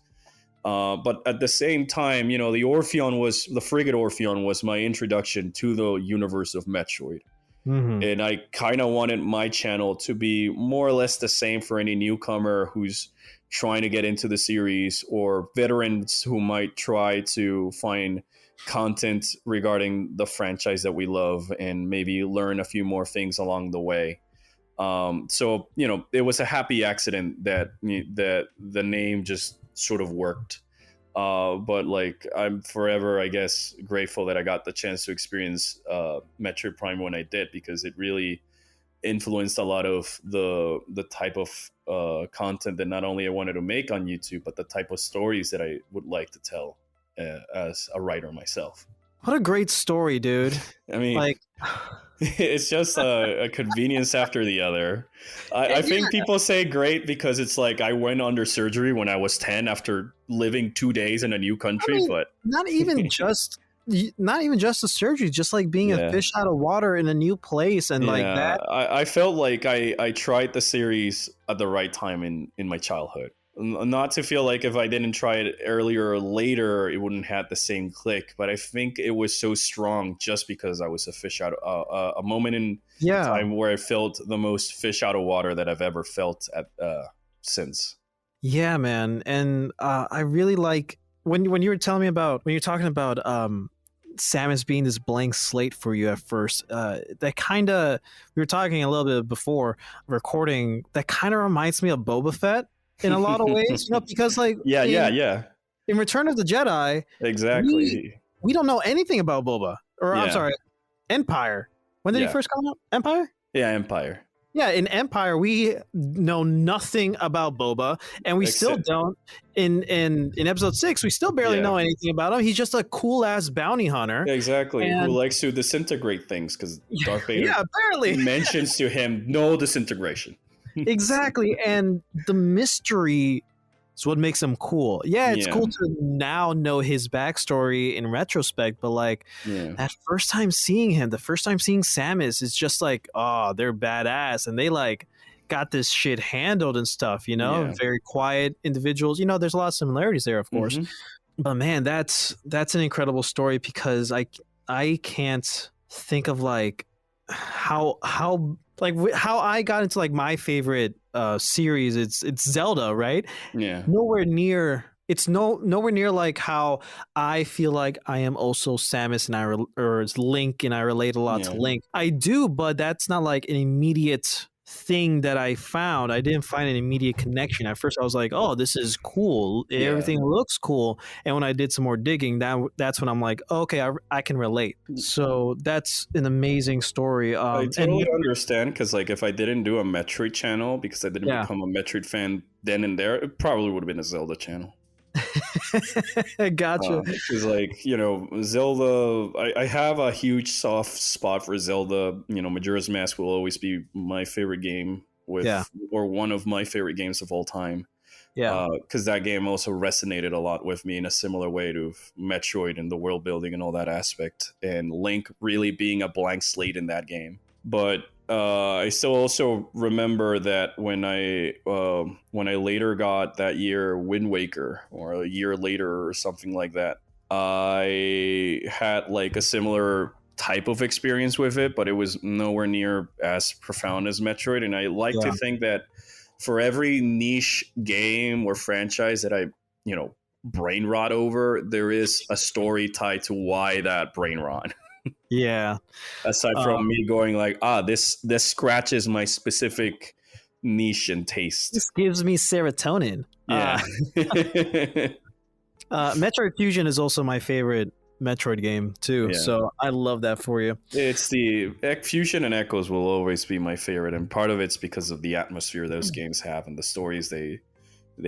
But at the same time, you know, the Frigate Orpheon was my introduction to the universe of Metroid. And I kind of wanted my channel to be more or less the same for any newcomer who's trying to get into the series, or veterans who might try to find content regarding the franchise that we love and maybe learn a few more things along the way. So, you know, it was a happy accident that the name just sort of worked. But like I'm forever, I guess, grateful that I got the chance to experience Metroid Prime when I did, because it really influenced a lot of the type of content that not only I wanted to make on YouTube, but the type of stories that I would like to tell as a writer myself. What a great story, dude. I mean, like, it's just a convenience after the other. I think people say great because it's like I went under surgery when I was 10 after living 2 days in a new country. I mean, but not even just the surgery, just like being a fish out of water in a new place and like that. I felt like I tried the series at the right time in my childhood. Not to feel like if I didn't try it earlier or later, it wouldn't have the same click. But I think it was so strong just because I was a fish out of a moment in time where I felt the most fish out of water that I've ever felt since. Yeah, man. And I really like when you were telling me about, when you're talking about Samus being this blank slate for you at first, that kind of, we were talking a little bit before recording, that kind of reminds me of Boba Fett in a lot of ways, you know, because like in Return of the Jedi, exactly, we don't know anything about Boba, or I'm sorry, Empire. When did he first come out? Empire? Yeah, Empire. Yeah, in Empire we know nothing about Boba, and we still don't in episode 6 we still barely know anything about him. He's just a cool ass bounty hunter, exactly, who likes to disintegrate things, because Darth Vader barely mentions to him no disintegration. Exactly, and the mystery is what makes him cool. It's cool to now know his backstory in retrospect, but like that first time seeing him, the first time seeing Samus, is just like, oh, they're badass, and they like got this shit handled and stuff, you know. Very quiet individuals, you know. There's a lot of similarities there, of course, but man, that's an incredible story, because I can't think of like how I got into like my favorite series. It's Zelda, right? Nowhere near like how I feel like I am also Samus or it's Link, and I relate a lot to Link. I do, but that's not like an immediate thing that I found. I didn't find an immediate connection. At first I was like, oh, this is cool, everything looks cool, and when I did some more digging, that's when I'm like, okay, I can relate. So that's an amazing story. I totally understand, because like if I didn't do a Metroid channel, because I didn't become a Metroid fan then and there, it probably would have been a Zelda channel. Gotcha. Because like, you know, Zelda, I have a huge soft spot for Zelda. You know, Majora's Mask will always be my favorite game, or one of my favorite games of all time. Yeah. Because that game also resonated a lot with me in a similar way to Metroid and the world building and all that aspect, and Link really being a blank slate in that game. But I still also remember that when I later got that year Wind Waker, or a year later or something like that, I had like a similar type of experience with it, but it was nowhere near as profound as Metroid. And I like to think that for every niche game or franchise that I, brain rot over, there is a story tied to why that brain rot. Yeah. Aside from me going like, this scratches my specific niche and taste. This gives me serotonin. Yeah. Metroid Fusion is also my favorite Metroid game too, so I love that for you. It's the Fusion and Echoes will always be my favorite, and part of it's because of the atmosphere those games have and the stories they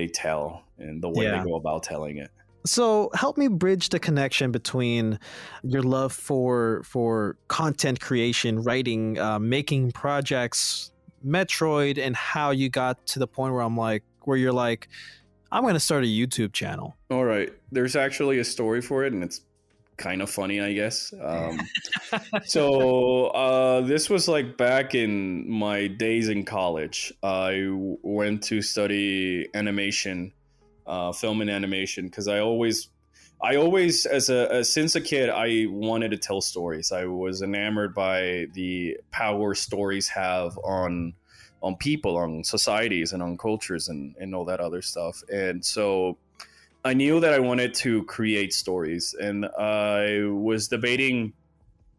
tell and the way they go about telling it. So help me bridge the connection between your love for content creation, writing, making projects, Metroid, and how you got to the point where you're like, I'm going to start a YouTube channel. All right. There's actually a story for it, and it's kind of funny, I guess. So this was like back in my days in college. I went to study animation, film and animation, because I always since a kid I wanted to tell stories. I was enamored by the power stories have on people, on societies, and on cultures, and all that other stuff. And so I knew that I wanted to create stories, and I was debating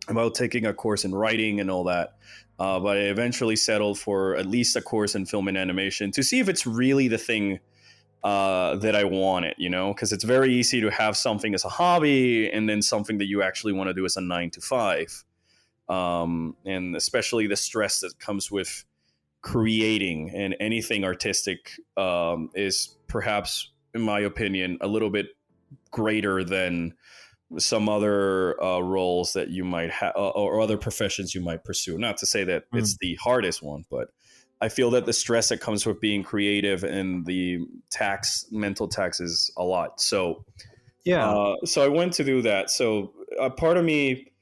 about taking a course in writing and all that. But I eventually settled for at least a course in film and animation to see if it's really the thing that I wanted, because it's very easy to have something as a hobby and then something that you actually want to do as a 9 to 5. And especially the stress that comes with creating and anything artistic is perhaps, in my opinion, a little bit greater than some other roles that you might have or other professions you might pursue. Not to say that it's the hardest one, but I feel that the stress that comes with being creative and the mental tax is a lot. So so I went to do that. So a part of me,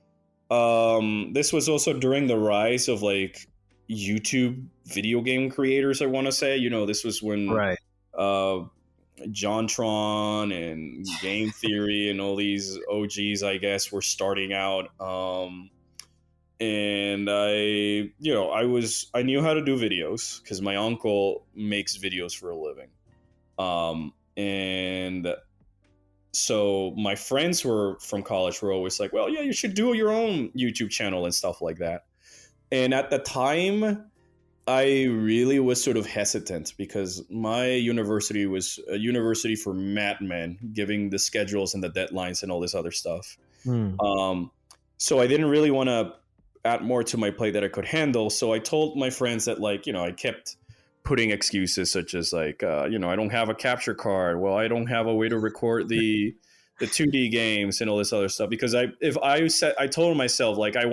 this was also during the rise of like YouTube video game creators, I want to say. This was when JonTron and Game Theory and all these OGs, I guess, were starting out. And I knew how to do videos because my uncle makes videos for a living. And so my friends from college were always like, well, yeah, you should do your own YouTube channel and stuff like that. And at the time, I really was sort of hesitant because my university was a university for madmen, giving the schedules and the deadlines and all this other stuff. So I didn't really want to add more to my plate that I could handle. So I told my friends that, like, I kept putting excuses such as like, I don't have a capture card. Well, I don't have a way to record the 2D games and all this other stuff. Because I told myself, like, I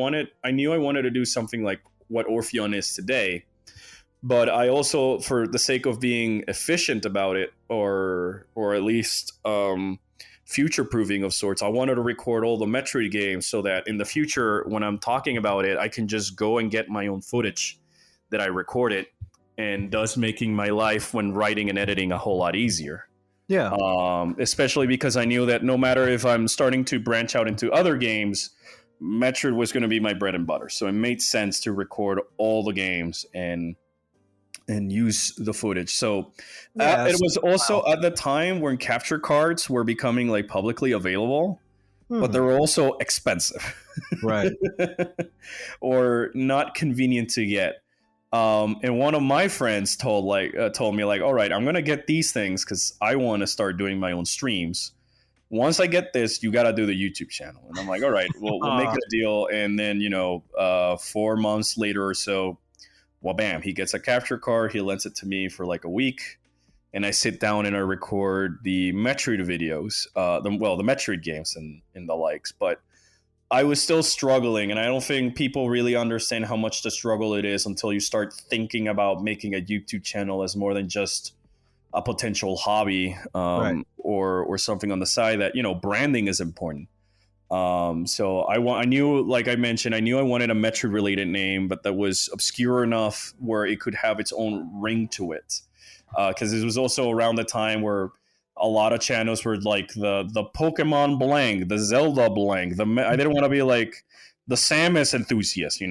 knew I wanted to do something like what Orpheon is today. But I also, for the sake of being efficient about it, or at least future-proofing of sorts, I wanted to record all the Metroid games so that in the future, when I'm talking about it, I can just go and get my own footage that I recorded, and thus making my life when writing and editing a whole lot easier. Yeah. Especially because I knew that no matter if I'm starting to branch out into other games, Metroid was going to be my bread and butter. So it made sense to record all the games and use the footage. So it was also at the time when capture cards were becoming like publicly available, but they were also expensive, right? Or not convenient to get. And one of my friends told me like, all right, I'm going to get these things because I want to start doing my own streams. Once I get this, you got to do the YouTube channel. And I'm like, all right, we'll make it a deal. And then, 4 months later or so, well, bam, he gets a capture card. He lends it to me for like a week. And I sit down and I record the Metroid videos, the Metroid games and the likes. But I was still struggling. And I don't think people really understand how much the struggle it is until you start thinking about making a YouTube channel as more than just a potential hobby, Right. or something on the side, that, branding is important. So I knew, like I mentioned, I knew I wanted a Metroid related name, but that was obscure enough where it could have its own ring to it. Because it was also around the time where a lot of channels were like the Pokemon blank, the Zelda blank. I didn't want to be like the Samus enthusiast,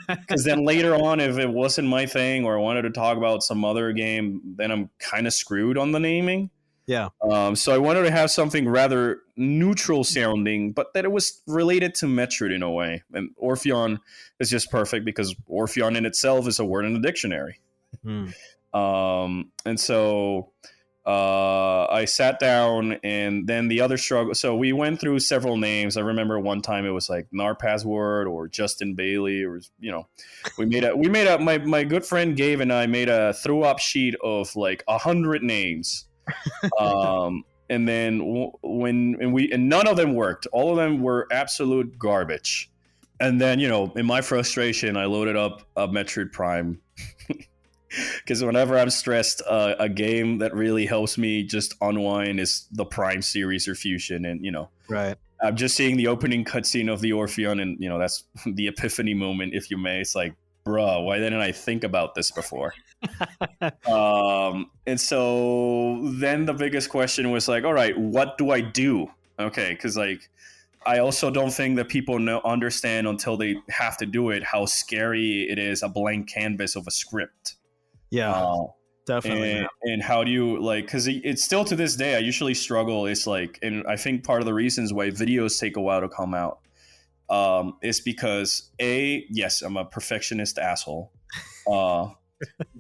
because then later on, if it wasn't my thing or I wanted to talk about some other game, then I'm kind of screwed on the naming. Yeah. So I wanted to have something rather neutral sounding, but that it was related to Metroid in a way. And Orpheon is just perfect because Orpheon in itself is a word in the dictionary. Hmm. And so I sat down, and then the other struggle. So we went through several names. I remember one time it was like Narpassword or Justin Bailey, or my good friend Gabe and I made a throw up sheet of like 100 names. And then and none of them worked. All of them were absolute garbage. And then, in my frustration, I loaded up a Metroid Prime. Because whenever I'm stressed, a game that really helps me just unwind is the Prime series or Fusion. And, Right. I'm just seeing the opening cutscene of the Orpheon, and, that's the epiphany moment, if you may. It's like, bruh, why didn't I think about this before? And so then the biggest question was like, all right, what do I do? Okay, because like I also don't think that people understand until they have to do it how scary it is, a blank canvas of a script. Yeah, definitely. And how do you because it's still to this day I usually struggle. It's like, and I think part of the reasons why videos take a while to come out is because yes, I'm a perfectionist asshole.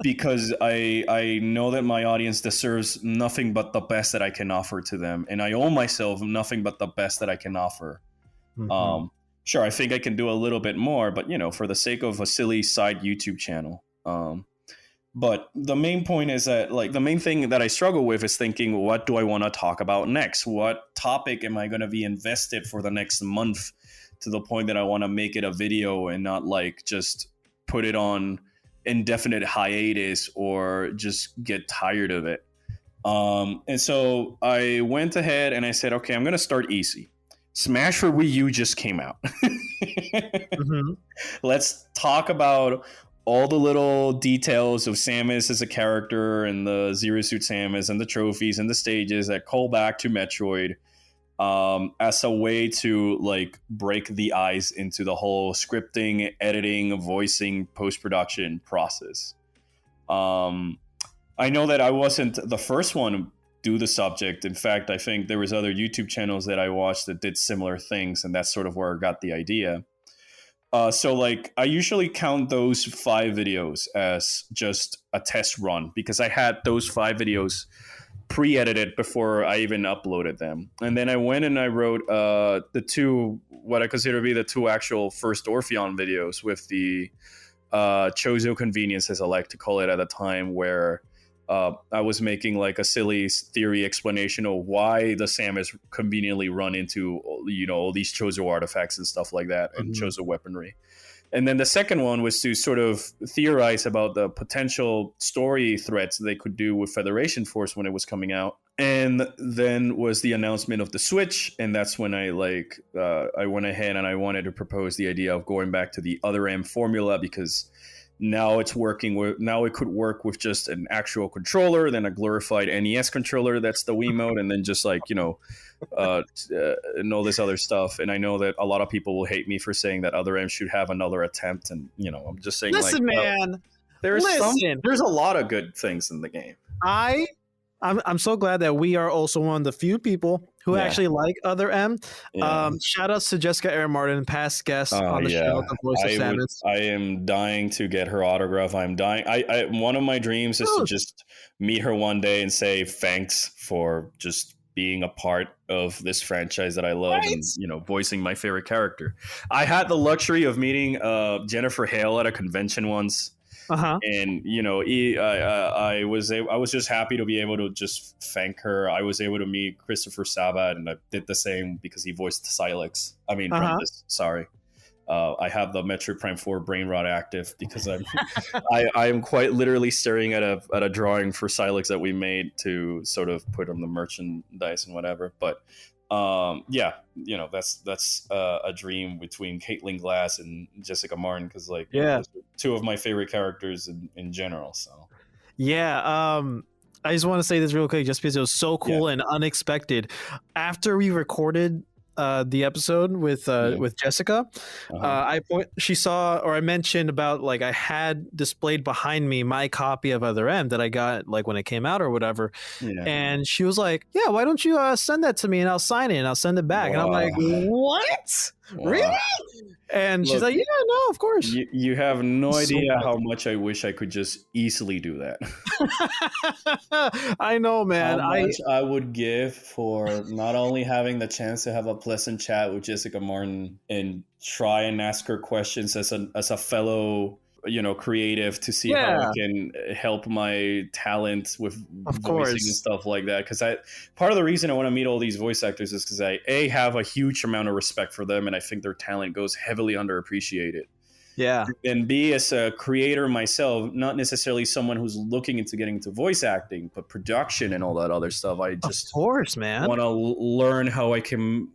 Because I know that my audience deserves nothing but the best that I can offer to them, and I owe myself nothing but the best that I can offer. Mm-hmm. Sure, I think I can do a little bit more, but for the sake of a silly side YouTube channel. But the main point is that, like, the main thing that I struggle with is thinking, what do I want to talk about next? What topic am I going to be invested for the next month, to the point that I want to make it a video and not like just put it on indefinite hiatus or just get tired of it. And so I went ahead and I said, okay, I'm going to start easy. Smash for Wii U just came out. Mm-hmm. Let's talk about all the little details of Samus as a character, and the Zero Suit Samus, and the trophies and the stages that call back to Metroid, as a way to like break the ice into the whole scripting, editing, voicing, post-production process. I know that I wasn't the first one to do the subject. In fact, I think there was other YouTube channels that I watched that did similar things, and that's sort of where I got the idea. So like I usually count those 5 videos as just a test run, because I had those 5 videos pre-edited before I even uploaded them. And then I went and I wrote the 2, what I consider to be the 2 actual first Orpheon videos, with the Chozo convenience, as I like to call it at the time, where I was making like a silly theory explanation of why the Samus conveniently run into, all these Chozo artifacts and stuff like that, and Chozo weaponry. And then the second one was to sort of theorize about the potential story threads they could do with Federation Force when it was coming out. And then was the announcement of the Switch, and that's when I went ahead and I wanted to propose the idea of going back to the Other M formula, because now it could work with just an actual controller, then a glorified NES controller that's the Wiimote, and then just like and all this other stuff. And I know that a lot of people will hate me for saying that Other M should have another attempt, and I'm just saying, Listen, like, man, there's a lot of good things in the game. I'm so glad that we are also one of the few people who actually like Other M. Yeah. Shout outs to Jessica Aaron Martin, past guest on the show, the voice of Samus. I am dying to get her autograph. I'm dying. One of my dreams is to just meet her one day and say thanks for just being a part of this franchise that I love, and voicing my favorite character. I had the luxury of meeting Jennifer Hale at a convention once. And I was just happy to be able to just thank her. I was able to meet Christopher Sabat, and I did the same because he voiced Silex. Sorry. I have the Metroid Prime 4 brain rot active because I am quite literally staring at a drawing for Silex that we made to sort of put on the merchandise and whatever. But yeah, that's a dream between Caitlin Glass and Jessica Martin, because like those are two of my favorite characters in general. So yeah. I just want to say this real quick, just because it was so cool and unexpected. After we recorded the episode with Jessica, she saw, or I mentioned about like I had displayed behind me my copy of Other M that I got like when it came out or whatever, and she was like, "Yeah, why don't you send that to me and I'll sign it and I'll send it back." And I'm like, "What? Really?" And she's like, "Yeah, no, of course." You have no idea how much I wish I could just easily do that. I know, man. How much I would give for not only having the chance to have a pleasant chat with Jessica Martin and try and ask her questions as a fellow, creative, to see how I can help my talent with voicing and stuff like that. Because part of the reason I want to meet all these voice actors is because I have a huge amount of respect for them, and I think their talent goes heavily underappreciated. Yeah. And B, as a creator myself, not necessarily someone who's looking into getting into voice acting, but production and all that other stuff. I just, of course, man, want to learn how I can,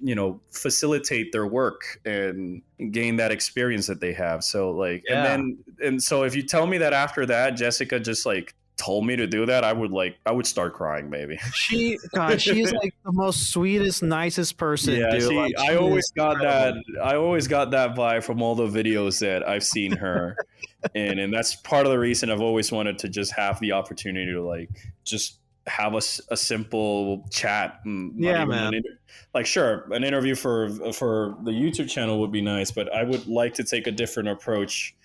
facilitate their work and gain that experience that they have. So like, and so if you tell me that after that, Jessica just like told me to do that, I would start crying maybe. She is like the most sweetest, nicest person. Yeah, dude. I always got that vibe from all the videos that I've seen her and that's part of the reason I've always wanted to just have the opportunity to like just have a simple chat. Yeah, man. Like sure, an interview for the YouTube channel would be nice, but I would like to take a different approach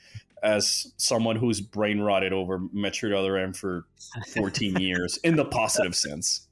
as someone who's brain rotted over Metroid Other M for 14 years in the positive sense.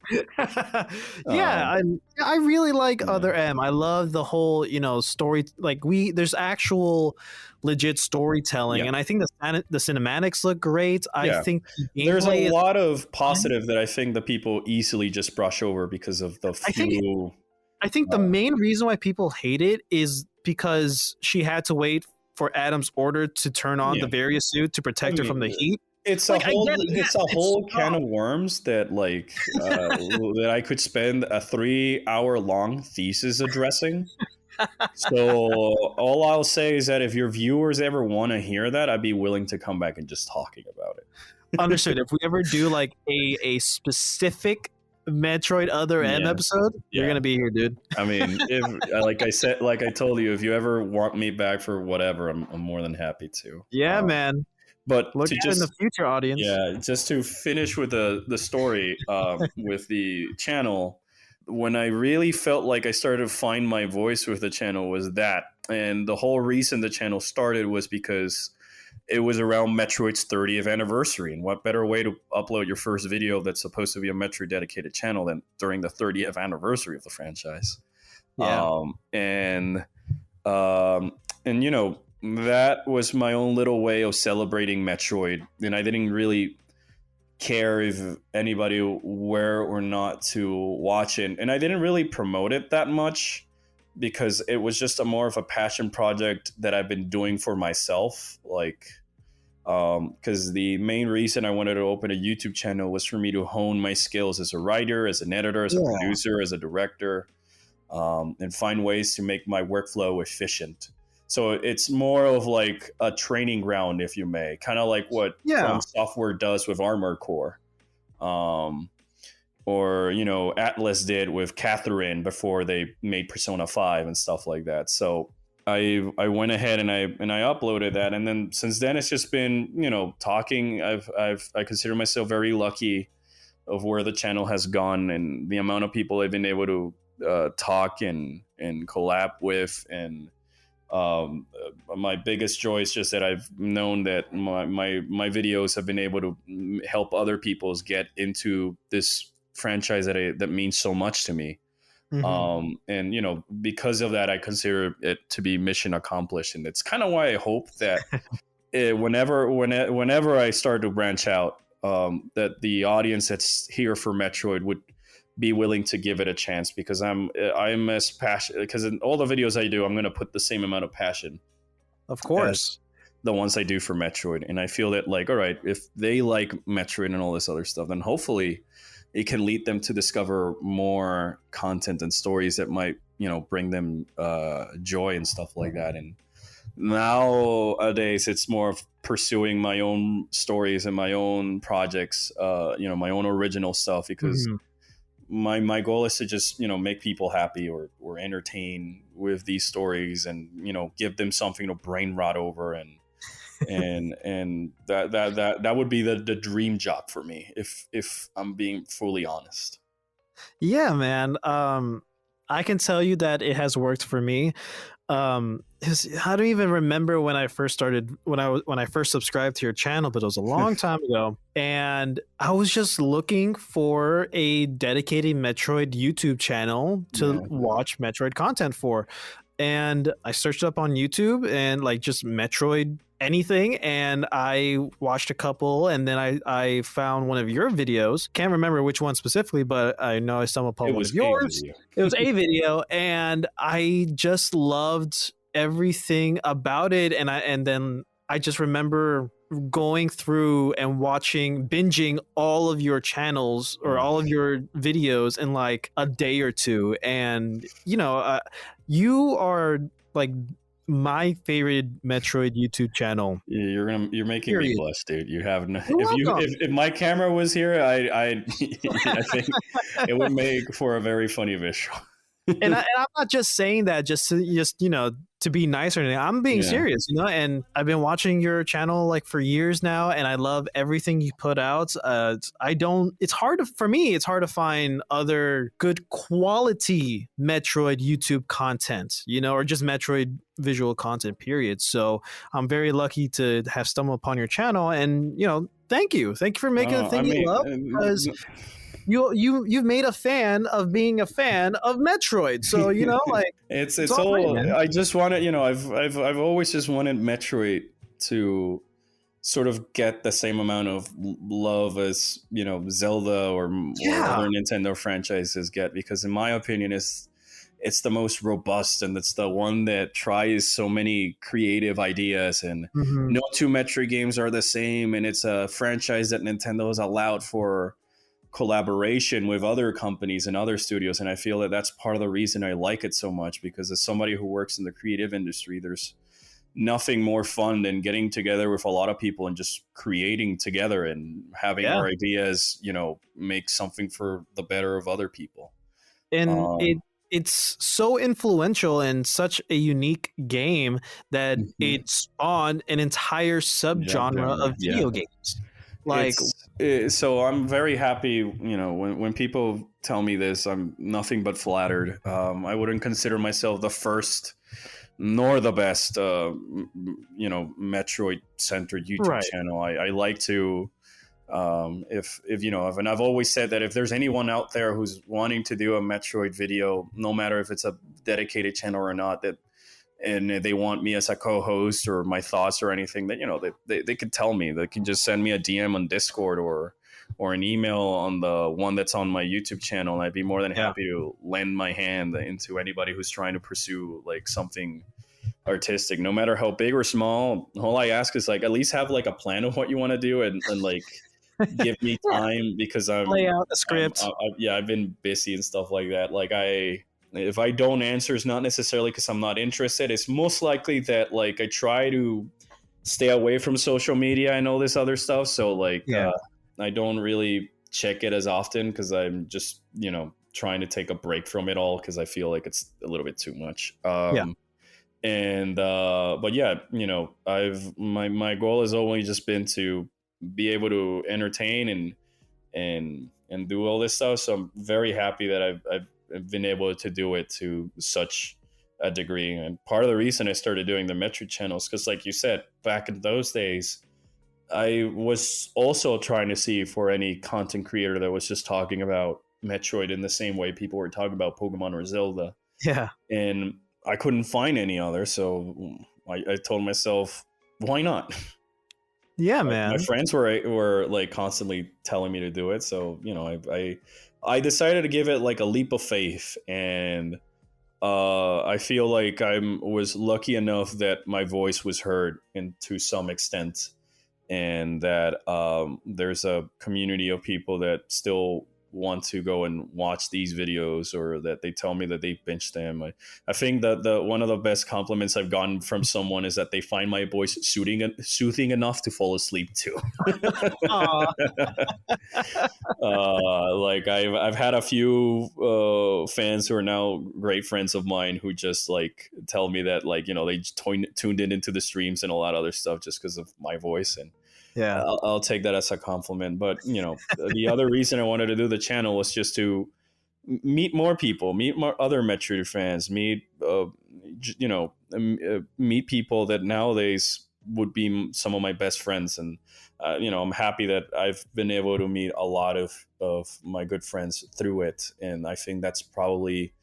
I really like Other M. I love the whole, story. Like there's actual legit storytelling, and I think the cinematics look great. I think there's a lot of positive that I think the people easily just brush over because of the few. I think the main reason why people hate it is because she had to wait for Adam's order to turn on the various suit to protect her from the heat. It's a whole can of worms that like that I could spend a 3-hour long thesis addressing. So all I'll say is that if your viewers ever want to hear that, I'd be willing to come back and just talking about it. Understood. If we ever do like a specific Metroid Other M episode, you're gonna be here, dude. I mean, if like I told you, if you ever want me back for whatever, I'm more than happy to. Yeah, man. But look at in the future, audience. Yeah, just to finish with the story with the channel, when I really felt like I started to find my voice with the channel was that, and the whole reason the channel started was because it was around Metroid's 30th anniversary, and what better way to upload your first video that's supposed to be a Metroid dedicated channel than during the 30th anniversary of the franchise? And that was my own little way of celebrating Metroid, and I didn't really care if anybody were or not to watch it, and I didn't really promote it that much because it was just more of a passion project that I've been doing for myself. Like, because the main reason I wanted to open a YouTube channel was for me to hone my skills as a writer, as an editor, as a producer, as a director, and find ways to make my workflow efficient. So it's more of like a training ground, if you may, kind of like what From Software does with Armored Core. Or, Atlas did with Catherine before they made Persona 5 and stuff like that. So I went ahead and I uploaded that, and then since then it's just been talking. I consider myself very lucky of where the channel has gone and the amount of people I've been able to talk and collab with, and my biggest joy is just that I've known that my videos have been able to help other people's get into this franchise that means so much to me. And because of that, I consider it to be mission accomplished, and it's kind of why I hope that whenever I start to branch out, that the audience that's here for Metroid would be willing to give it a chance, because I'm as passionate, because in all the videos I do, I'm going to put the same amount of passion Of course. the ones I do for Metroid. And I feel that, like, all right, if they like Metroid and all this other stuff, then hopefully it can lead them to discover more content and stories that might, bring them joy and stuff like that. And nowadays it's more of pursuing my own stories and my own projects, my own original stuff, because my goal is to just make people happy or entertain with these stories, and give them something to brain rot over, and that would be the dream job for me, if I'm being fully honest. Yeah, man. I can tell you that it has worked for me. I don't even remember when I first subscribed to your channel, but it was a long time ago, and I was just looking for a dedicated Metroid YouTube channel to watch Metroid content for, and I searched up on YouTube and like just Metroid anything, and I watched a couple, and then I found one of your videos. Can't remember which one specifically, but I know I stumbled upon one of yours. It was a video, and I just loved everything about it, and then I just remember going through and binging all of your channels or all of your videos in like a day or two, and you are like my favorite Metroid YouTube channel. You're making me blush, dude. You have no, if my camera was here, I think it would make for a very funny visual. and I'm not just saying that just to be nice or anything. I'm being serious, and I've been watching your channel like for years now, and I love everything you put out. It's hard to find other good quality Metroid YouTube content, or just Metroid visual content, period. So I'm very lucky to have stumbled upon your channel, and thank you for making the thing you love, because you've made a fan of being a fan of Metroid. So like it's all right, I just wanted, I've always just wanted Metroid to sort of get the same amount of love as Zelda or other Nintendo franchises get, because in my opinion it's the most robust, and it's the one that tries so many creative ideas, and no two Metroid games are the same, and it's a franchise that Nintendo has allowed for collaboration with other companies and other studios. And I feel that that's part of the reason I like it so much, because as somebody who works in the creative industry, there's nothing more fun than getting together with a lot of people and just creating together and having our ideas, make something for the better of other people. And it's so influential and such a unique game that it spawned an entire subgenre of video games. So I'm very happy, when people tell me this, I'm nothing but flattered. I wouldn't consider myself the first nor the best, Metroid-centered YouTube channel. I like to, and I've always said that if there's anyone out there who's wanting to do a Metroid video, no matter if it's a dedicated channel or not, and they want me as a co-host or my thoughts or anything, that they can tell me. They can just send me a DM on Discord or an email on the one that's on my YouTube channel, and I'd be more than happy to lend my hand into anybody who's trying to pursue like something artistic, no matter how big or small. All I ask is like at least have like a plan of what you want to do, and like give me time, because I'm lay out the script. I've been busy and stuff like that. Like if I don't answer, it's not necessarily because I'm not interested. It's most likely that like I try to stay away from social media and all this other stuff. So like I don't really check it as often, because I'm just trying to take a break from it all, because I feel like it's a little bit too much. But my goal has always just been to be able to entertain and do all this stuff. So I'm very happy that I've been able to do it to such a degree. And part of the reason I started doing the Metroid channels, because like you said, back in those days, I was also trying to see for any content creator that was just talking about Metroid in the same way people were talking about Pokemon or Zelda. Yeah. And I couldn't find any other. So I told myself, why not? Yeah, man. My friends were like constantly telling me to do it. So, I decided to give it like a leap of faith, and I feel like I was lucky enough that my voice was heard to some extent, and that there's a community of people that still want to go and watch these videos, or that they tell me that they binge them. I think that the one of the best compliments I've gotten from someone is that they find my voice soothing enough to fall asleep to. Like I've had a few fans who are now great friends of mine who just like tell me that, like, you know, they tuned in into the streams and a lot of other stuff just because of my voice. And Yeah. I'll take that as a compliment. But, you know, the other reason I wanted to do the channel was just to meet more people, meet more other Metroid fans, meet people that nowadays would be some of my best friends. And you know, I'm happy that I've been able to meet a lot of my good friends through it. And I think that's probably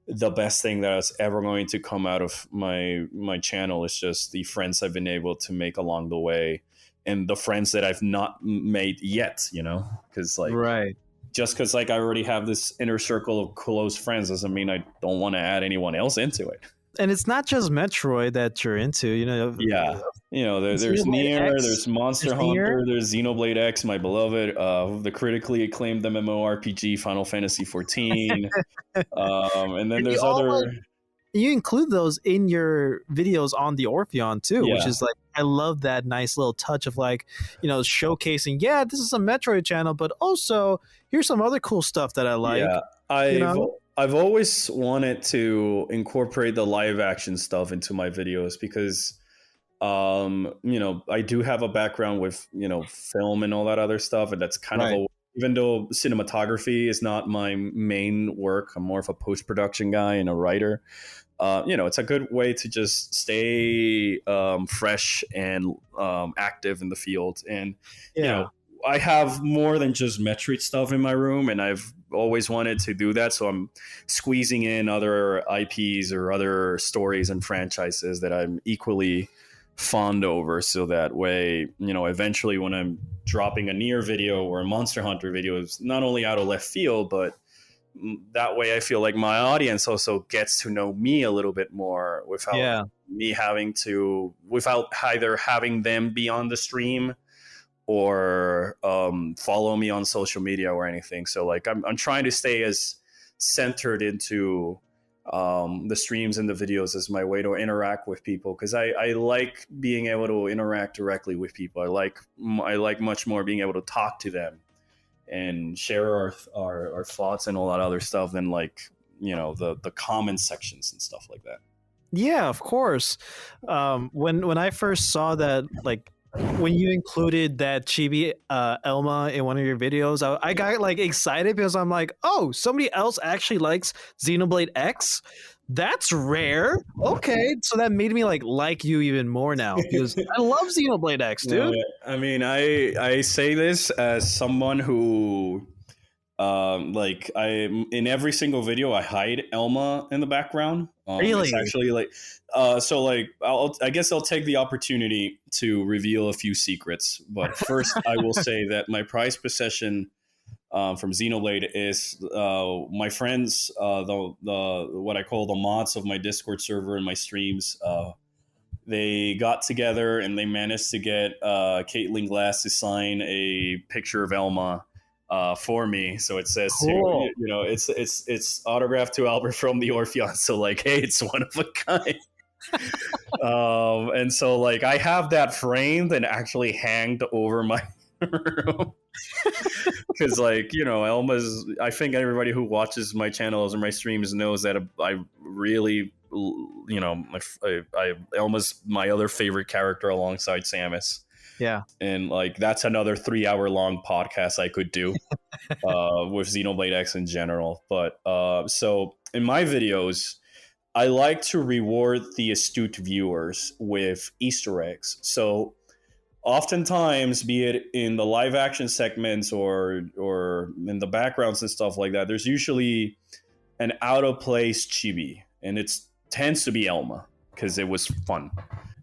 the best thing that's ever going to come out of my channel, is just the friends I've been able to make along the way, and the friends that I've not made yet, you know, because like, Right. just because like I already have this inner circle of close friends doesn't mean I don't want to add anyone else into it. And it's not just Metroid that you're into, you know. Yeah, you know, there's Xenoblade Nier, X, there's Monster there's Hunter, Nier. there's Xenoblade X, my beloved, the critically acclaimed MMORPG Final Fantasy 14, and then And there's other. you include those in your videos on the Orpheon too, which Yeah. is like, I love that nice little touch of like, you know, showcasing, yeah, this is a Metroid channel, but also here's some other cool stuff that I like. Yeah, you know? I've always wanted to incorporate the live action stuff into my videos because, you know, I do have a background with, you know, film and all that other stuff, and that's kind Right. of even though cinematography is not my main work, I'm more of a post production guy and a writer. You know, it's a good way to just stay fresh and active in the field. And, Yeah. you know, I have more than just Metroid stuff in my room, and I've always wanted to do that. So I'm squeezing in other IPs or other stories and franchises that I'm equally fond over. So that way, you know, eventually when I'm dropping a Nier video or a Monster Hunter video, it's not only out of left field, but that way I feel like my audience also gets to know me a little bit more without me having to, without either having them be on the stream or follow me on social media or anything. So like I'm trying to stay as centered into the streams and the videos as my way to interact with people, because I like being able to interact directly with people. I like much more being able to talk to them and share our thoughts and all that other stuff than, like, you know, the comment sections and stuff like that. Yeah, of course. When I first saw that, like, when you included that chibi Elma in one of your videos, I got like excited because I'm like, oh, somebody else actually likes Xenoblade X. That's rare. Okay, so that made me like you even more now, because I love Xenoblade X, dude. No, I mean, I say this as someone who, like, I in every single video I hide Elma in the background. Really? It's actually like, so like I guess I'll take the opportunity to reveal a few secrets. But first, I will say that my prized possession from Xenoblade is my friends, the what I call the mods of my Discord server and my streams. They got together and they managed to get Caitlin Glass to sign a picture of Elma for me. So it says, Cool. you know, it's autographed to Albert from the Orpheon. So like, hey, it's one of a kind. And so like I have that framed and actually hanged over my room. Because, like, you know, Elma's, I think everybody who watches my channels or my streams knows that I really, you know, Elma's my other favorite character alongside Samus. Yeah. And like that's another 3-hour long podcast I could do with Xenoblade X in general. But so in my videos, I like to reward the astute viewers with Easter eggs. So oftentimes, be it in the live action segments or in the backgrounds and stuff like that, there's usually an out of place chibi, and it tends to be Elma because it was fun.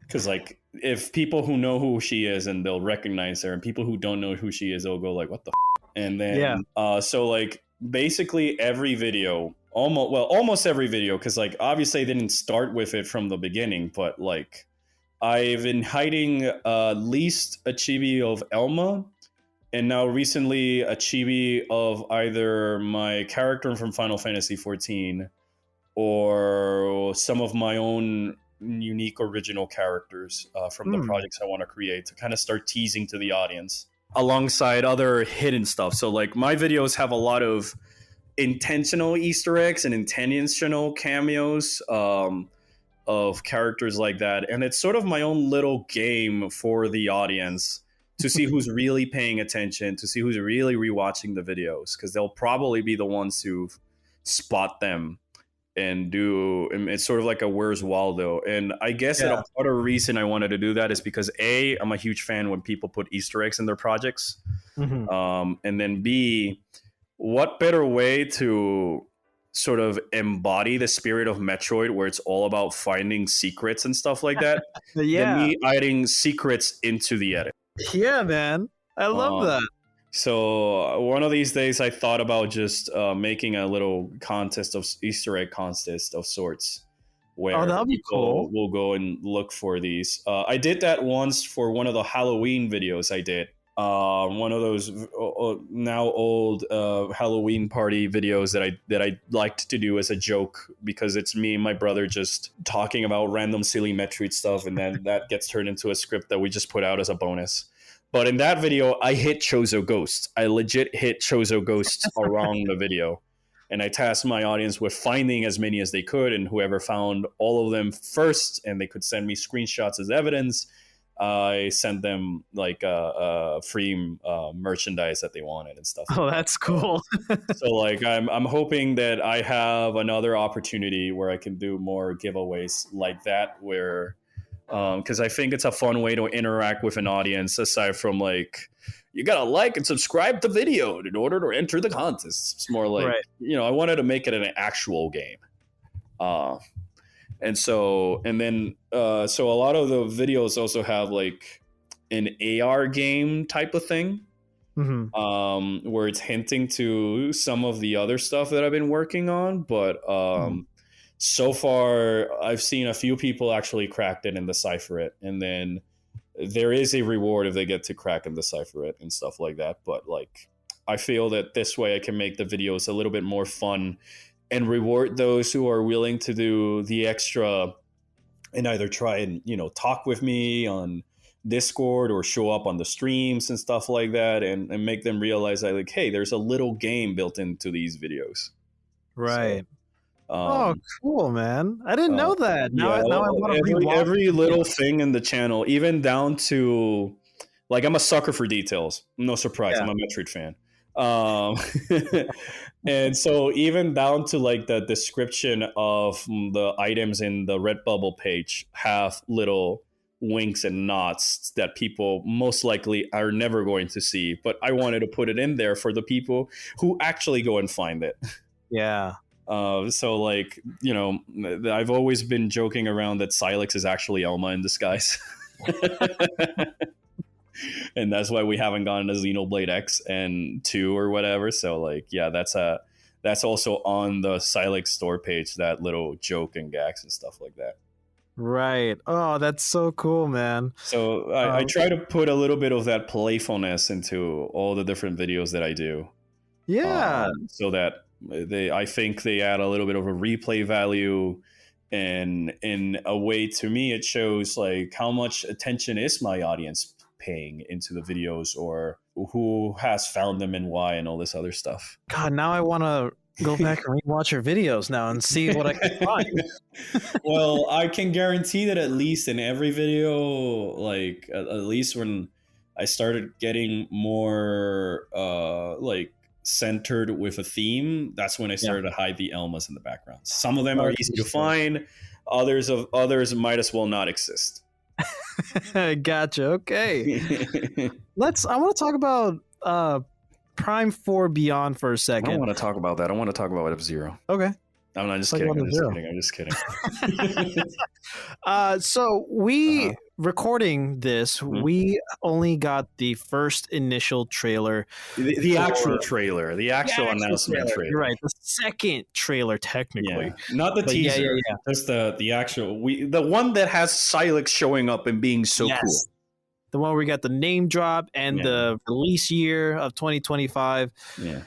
Because like if people who know who she is and they'll recognize her, and people who don't know who she is, they'll go like, "What the?" And then so like basically every video almost every video, because like obviously I didn't start with it from the beginning, but like I've been hiding at least a chibi of Elma, and now recently a chibi of either my character from Final Fantasy XIV or some of my own unique original characters from the projects I want to create, to kind of start teasing to the audience alongside other hidden stuff. So like my videos have a lot of intentional Easter eggs and intentional cameos of characters like that, and it's sort of my own little game for the audience to see who's really paying attention, to see who's really rewatching the videos, because they'll probably be the ones who spot them and it's sort of like a Where's Waldo. And I guess that a part of the reason I wanted to do that is because A, I'm a huge fan when people put Easter eggs in their projects, and then B, what better way to sort of embody the spirit of Metroid, where it's all about finding secrets and stuff like that, than me adding secrets into the edit. Yeah, man. I love that. So one of these days I thought about just making a little Easter egg contest of sorts, where people will go and look for these. I did that once for one of the Halloween videos I did. One of those now old Halloween party videos that I liked to do as a joke, because it's me and my brother just talking about random silly Metroid stuff, and then that gets turned into a script that we just put out as a bonus. But in that video, I hit Chozo Ghosts. I legit hit Chozo Ghosts around the video. And I tasked my audience with finding as many as they could, and whoever found all of them first, and they could send me screenshots as evidence, I sent them like free merchandise that they wanted and stuff. Oh, that's cool. So like I'm hoping that I have another opportunity where I can do more giveaways like that, where because I think it's a fun way to interact with an audience, aside from like you gotta like and subscribe to the video in order to enter the contest. It's more like, I wanted to make it an actual game. So a lot of the videos also have like an AR game type of thing, where it's hinting to some of the other stuff that I've been working on. But so far, I've seen a few people actually cracked it and decipher it. And then there is a reward if they get to crack and decipher it and stuff like that. But like, I feel that this way I can make the videos a little bit more fun and reward those who are willing to do the extra and either try and, talk with me on Discord or show up on the streams and stuff like that, and make them realize that, like, hey, there's a little game built into these videos. Right. So, cool, man. I didn't know that. Now I want to every little thing in the channel, even down to, like, I'm a sucker for details. No surprise. I'm a Metroid fan. And so even down to like the description of the items in the Redbubble page have little winks and nods that people most likely are never going to see, but I wanted to put it in there for the people who actually go and find it. So like, I've always been joking around that Silex is actually Elma in disguise. And that's why we haven't gone to Xenoblade X and 2 or whatever. So like, yeah, that's also on the Silex store page, that little joke and gags and stuff like that. Right. Oh, that's so cool, man. So I try to put a little bit of that playfulness into all the different videos that I do. Yeah. So that I think they add a little bit of a replay value, and in a way, to me, it shows like how much attention is my audience paying into the videos, or who has found them and why, and all this other stuff. God, now I want to go back and rewatch your videos now and see what I can find. Well, I can guarantee that at least in every video, like at least when I started getting more like centered with a theme, that's when I started to hide the Elmas in the background. Some of them are easy to find. Others might as well not exist. Gotcha. Okay. I want to talk about Prime 4 Beyond for a second. I don't want to talk about that. I want to talk about F-Zero. Okay. I'm not just It's like kidding. 1-0. I'm just kidding. So we recording this, we only got the first initial trailer. The actual trailer, the actual announcement trailer. You're right, the second trailer technically. Yeah. Not the teaser. Just the actual the one that has Silex showing up and being so cool. The one where we got the name drop and the release year of 2025. Yeah.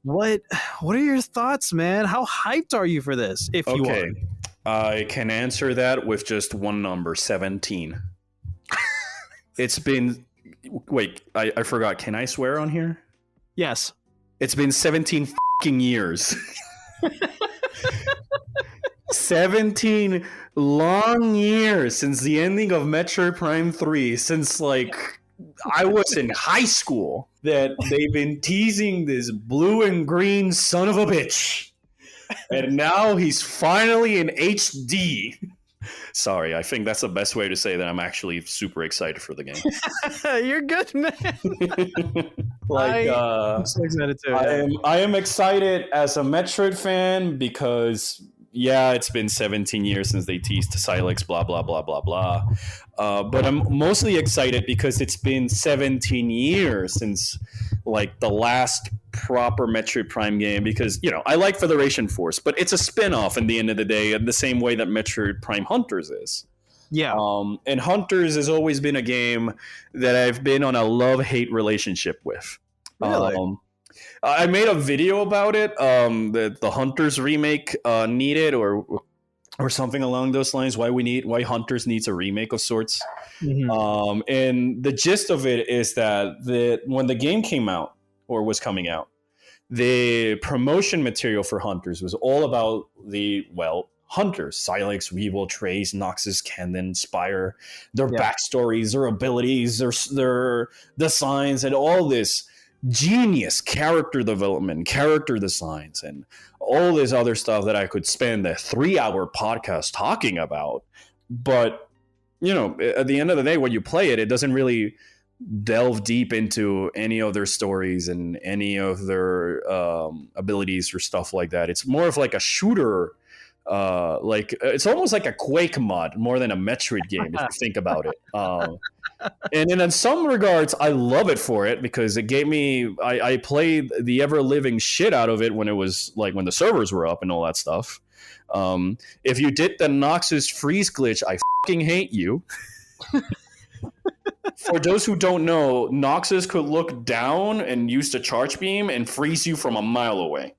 What are your thoughts, man? How hyped are you for this? If you are, I can answer that with just one number: 17. It's been. Wait, I forgot. Can I swear on here? Yes. It's been 17 fucking years. 17 long years since the ending of Metroid Prime 3, since like I was in high school, that they've been teasing this blue and green son of a bitch. And now he's finally in HD. Sorry, I think that's the best way to say that I'm actually super excited for the game. You're good, man. I'm so excited too. I am excited as a Metroid fan because it's been 17 years since they teased Silex, blah blah blah blah blah. But I'm mostly excited because it's been 17 years since like the last proper Metroid Prime game, because I like Federation Force, but it's a spin-off in the end of the day, in the same way that Metroid Prime Hunters is. Yeah. And Hunters has always been a game that I've been on a love-hate relationship with. Really? I made a video about it, the Hunters remake needed, or something along those lines. Why Hunters needs a remake of sorts. Mm-hmm. And the gist of it is that when the game came out, or was coming out, the promotion material for Hunters was all about Hunters: Silex, Weevil, Trace, Noxus, Candon, Spire, their backstories, their abilities, their designs, and all this genius character development, character designs, and all this other stuff that I could spend a 3-hour podcast talking about. But at the end of the day, when you play it, it doesn't really delve deep into any of their stories and any of their abilities or stuff like that. It's more of like a shooter, it's almost like a Quake mod more than a Metroid game if you think about it. And in some regards, I love it for it, because it gave me. I played the ever living shit out of it when it was like when the servers were up and all that stuff. If you did the Noxus freeze glitch, I fucking hate you. For those who don't know, Noxus could look down and use the charge beam and freeze you from a mile away.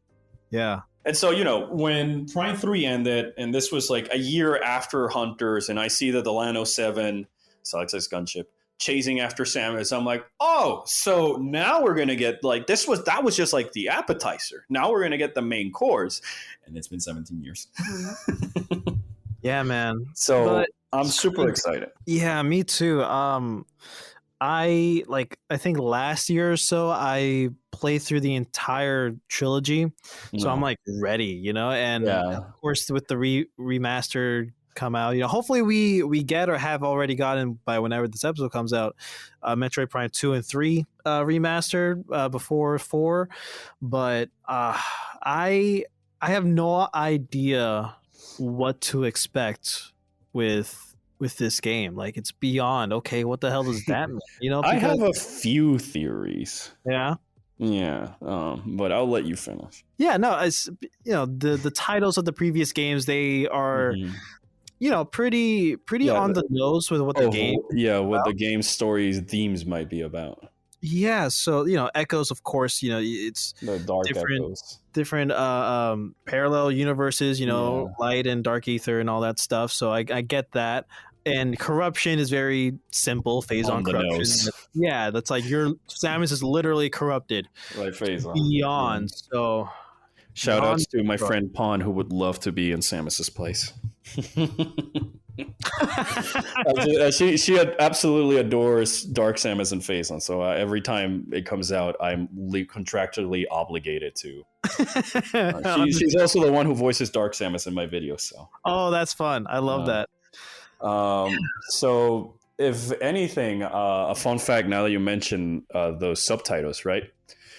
Yeah. And so, when Prime 3 ended, and this was like a year after Hunters, and I see that the Lano 7, Silex's gunship, chasing after Samus, I'm like, oh, so now we're going to get like, that was just like the appetizer. Now we're going to get the main course. And it's been 17 years. Yeah, man. So I'm super excited. Yeah, me too. I think last year or so I played through the entire trilogy, so I'm like ready, and of course with the remastered come out, hopefully we get or have already gotten by whenever this episode comes out, Metroid Prime 2 and 3 remastered before 4, but I have no idea what to expect with this game. Like, it's beyond okay, what the hell does that mean? I have a few theories. Yeah, but I'll let you finish. Yeah, no, it's the titles of the previous games, they are pretty on the nose with what the game what the game's stories themes might be about. Yeah, so Echoes, of course, it's the dark echoes, different parallel universes, light and dark ether and all that stuff. So I get that. And corruption is very simple. Phazon corruption. Yeah, that's like Samus is literally corrupted. Like Phazon. Beyond. So shout outs to my friend Pawn, who would love to be in Samus's place. She absolutely adores Dark Samus and Phazon, so every time it comes out, I'm contractually obligated to. She's also the one who voices Dark Samus in my videos. So. Oh, that's fun! I love that. So if anything, a fun fact now that you mention those subtitles, right?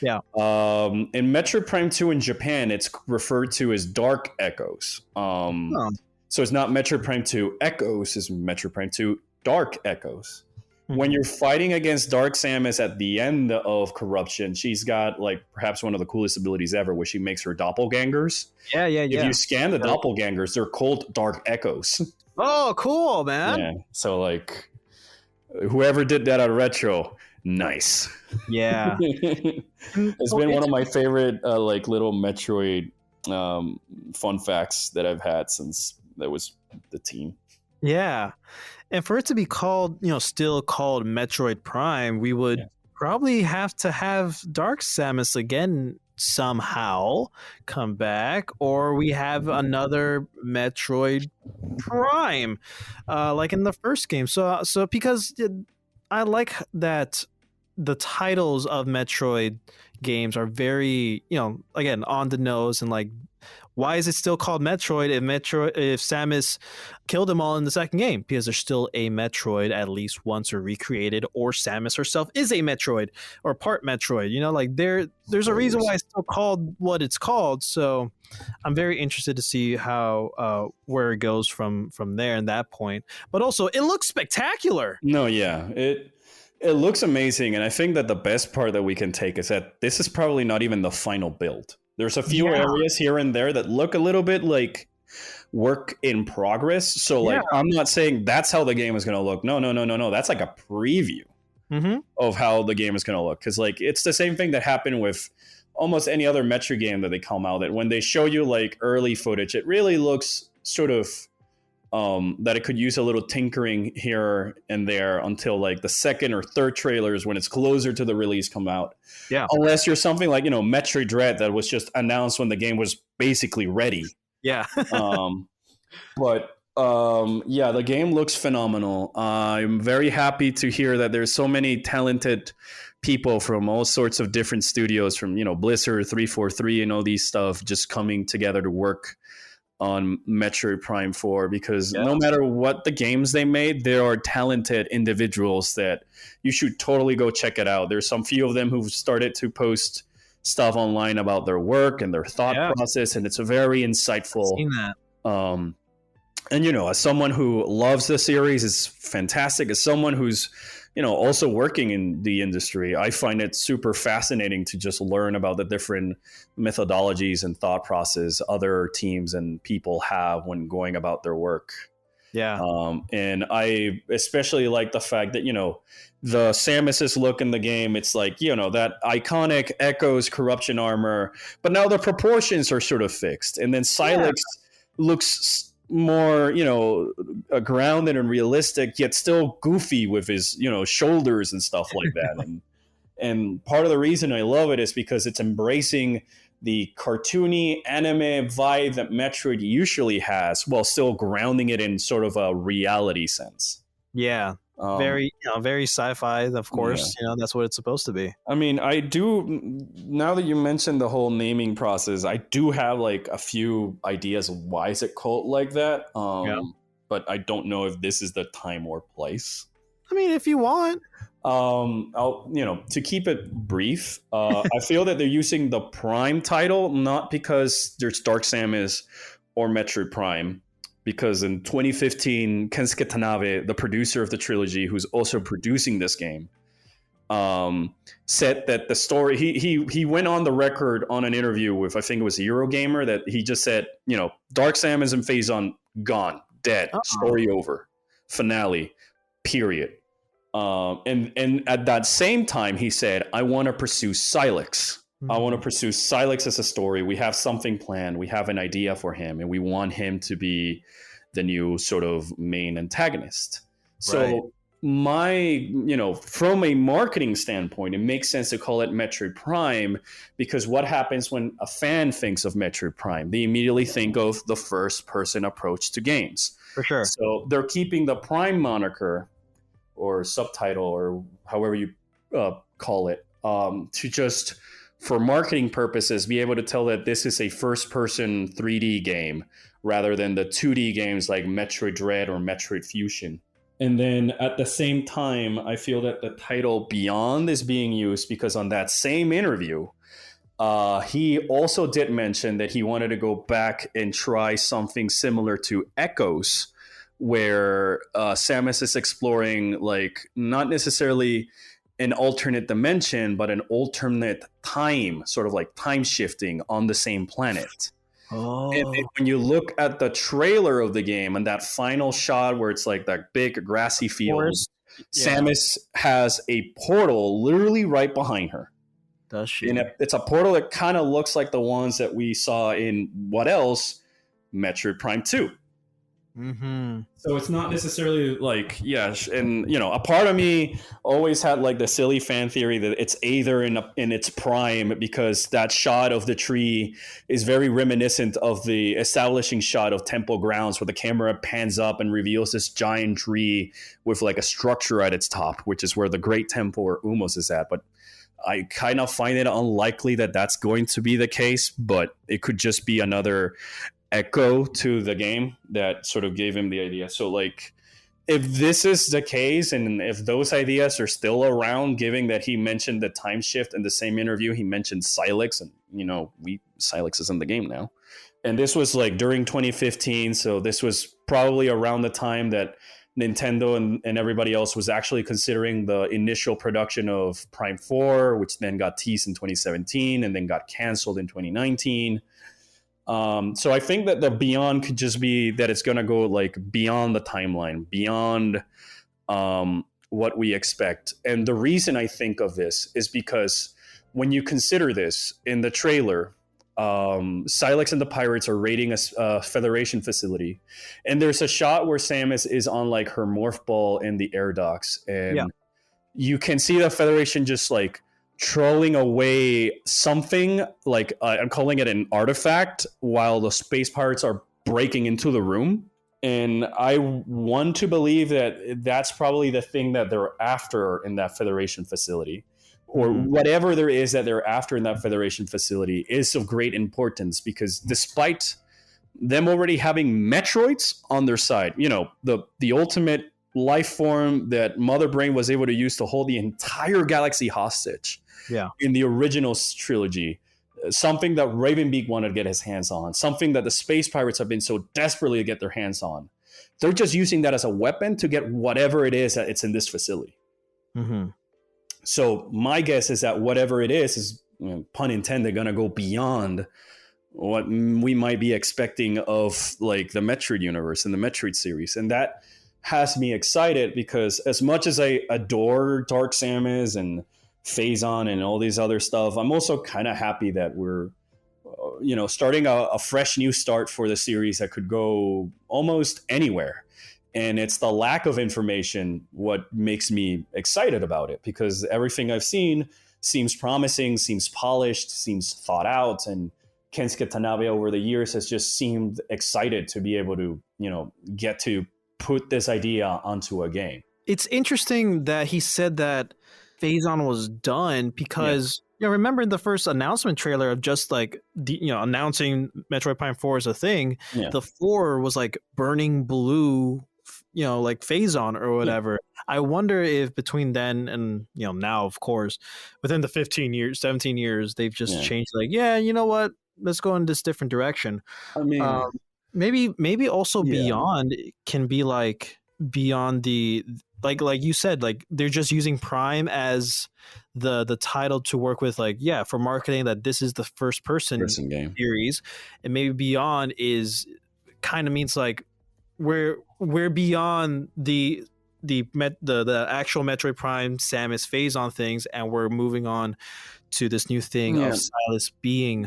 Yeah. In Metroid Prime 2 in Japan, it's referred to as Dark Echoes. Oh. So it's not Metroid Prime 2 Echoes, it's Metroid Prime 2 Dark Echoes. When you're fighting against Dark Samus at the end of Corruption, she's got like perhaps one of the coolest abilities ever, where she makes her doppelgangers. Yeah. If you scan the doppelgangers, they're called Dark Echoes. Oh, cool, man. Yeah. So like, whoever did that on Retro, nice. Yeah. It's been one of my favorite like little Metroid fun facts that I've had since that was the team. Yeah. And for it to be called, still called Metroid Prime, we would probably have to have Dark Samus again somehow come back, or we have another Metroid Prime, like in the first game. So because I like that the titles of Metroid games are very, again, on the nose, and like, why is it still called Metroid if Samus killed them all in the second game? Because there's still a Metroid at least once or recreated, or Samus herself is a Metroid or part Metroid. Like there's a reason why it's still called what it's called. So I'm very interested to see how where it goes from there and that point. But also, it looks spectacular. No, yeah, it looks amazing, and I think that the best part that we can take is that this is probably not even the final build. There's a few areas here and there that look a little bit like work in progress. So like, I'm not saying that's how the game is going to look. No. That's like a preview of how the game is going to look. Because like, it's the same thing that happened with almost any other Metroid game that they come out, that when they show you like early footage, it really looks sort of that it could use a little tinkering here and there until like the second or third trailers when it's closer to the release come out. Yeah. Unless you're something like, Metroid Dread that was just announced when the game was basically ready. Yeah. But the game looks phenomenal. I'm very happy to hear that there's so many talented people from all sorts of different studios, from, Blizzard, 343 and all these stuff, just coming together to work on Metroid Prime 4, because no matter what the games they made, there are talented individuals that you should totally go check it out. There's some few of them who've started to post stuff online about their work and their thought process, and it's a very insightful. I've seen that. And as someone who loves the series, it's fantastic. As someone who's also working in the industry, I find it super fascinating to just learn about the different methodologies and thought process other teams and people have when going about their work. Yeah. And I especially like the fact that, the Samus's look in the game, it's like, that iconic Echoes corruption armor, but now the proportions are sort of fixed. And then Silex looks more, grounded and realistic, yet still goofy with his, shoulders and stuff like that. And part of the reason I love it is because it's embracing the cartoony anime vibe that Metroid usually has, while still grounding it in sort of a reality sense. Yeah. Very sci-fi, of course. That's what it's supposed to be. I mean, I do, now that you mentioned the whole naming process, I do have like a few ideas of why is it called like that. But I don't know if this is the time or place. I mean, if you want. To keep it brief, I feel that they're using the Prime title not because there's Dark Samus or Metroid Prime, because in 2015, Kensuke Tanabe, the producer of the trilogy, who's also producing this game, said that the story, he went on the record on an interview with, I think it was Eurogamer, that he just said, Dark Samus and Phazon gone, dead, story over, finale, period. And at that same time, he said, I want to pursue Silex. I want to pursue Silex as a story. We have something planned. We have an idea for him, and we want him to be the new sort of main antagonist. So from a marketing standpoint, it makes sense to call it Metroid Prime, because what happens when a fan thinks of Metroid Prime? They immediately think of the first person approach to games. For sure. So they're keeping the Prime moniker or subtitle or however you call it, to just, for marketing purposes, be able to tell that this is a first-person 3D game rather than the 2D games like Metroid Dread or Metroid Fusion. And then at the same time, I feel that the title Beyond is being used because on that same interview, he also did mention that he wanted to go back and try something similar to Echoes, where Samus is exploring, like, not necessarily an alternate dimension, but an alternate time, sort of like time shifting on the same planet. Oh, And when you look at the trailer of the game and that final shot where it's like that big grassy field, Samus has a portal literally right behind her. Does she? And it's a portal that kind of looks like the ones that we saw in what else? Metroid Prime 2. Mm-hmm. So it's not necessarily like, and a part of me always had like the silly fan theory that it's either in its prime, because that shot of the tree is very reminiscent of the establishing shot of Temple Grounds, where the camera pans up and reveals this giant tree with like a structure at its top, which is where the Great Temple or Umos is at. But I kind of find it unlikely that that's going to be the case, but it could just be another echo to the game that sort of gave him the idea. So like, if this is the case, and if those ideas are still around, given that he mentioned the time shift in the same interview, he mentioned Silex, and Silex is in the game now. And this was like during 2015, so this was probably around the time that Nintendo and everybody else was actually considering the initial production of Prime 4, which then got teased in 2017 and then got canceled in 2019. So I think that the beyond could just be that it's going to go like beyond the timeline, beyond what we expect. And the reason I think of this is because when you consider this in the trailer, Silex and the pirates are raiding a Federation facility, and there's a shot where Samus is on like her morph ball in the air docks, and you can see the Federation just like trolling away something, like I'm calling it an artifact, while the space pirates are breaking into the room. And I want to believe that that's probably the thing that they're after in that Federation facility, or whatever there is that they're after in that Federation facility is of great importance, because despite them already having Metroids on their side, the ultimate life form that Mother Brain was able to use to hold the entire galaxy hostage in the original trilogy, something that Ravenbeak wanted to get his hands on, something that the space pirates have been so desperately to get their hands on. They're just using that as a weapon to get whatever it is that it's in this facility. Mm-hmm. So my guess is that whatever it is, pun intended, going to go beyond what we might be expecting of like the Metroid universe and the Metroid series. And that has me excited, because as much as I adore Dark Samus and Phazon and all these other stuff, I'm also kind of happy that we're starting a fresh new start for the series that could go almost anywhere. And it's the lack of information what makes me excited about it, because everything I've seen seems promising, seems polished, seems thought out, and Kensuke Tanabe over the years has just seemed excited to be able to get to put this idea onto a game. It's interesting that he said that Phazon was done, because remember in the first announcement trailer of just like announcing Metroid Prime 4 as a thing, the 4 was like burning blue, like Phazon or whatever. I wonder if between then and now, of course, within the 17 years, they've just changed. Like, you know what? Let's go in this different direction. I mean, maybe also Beyond can be like beyond the like you said, like they're just using Prime as the title to work with, like for marketing, that this is the first person game series, and maybe Beyond is kind of means like we're beyond the actual Metroid Prime Samus Phazon things, and we're moving on to this new thing of Silas being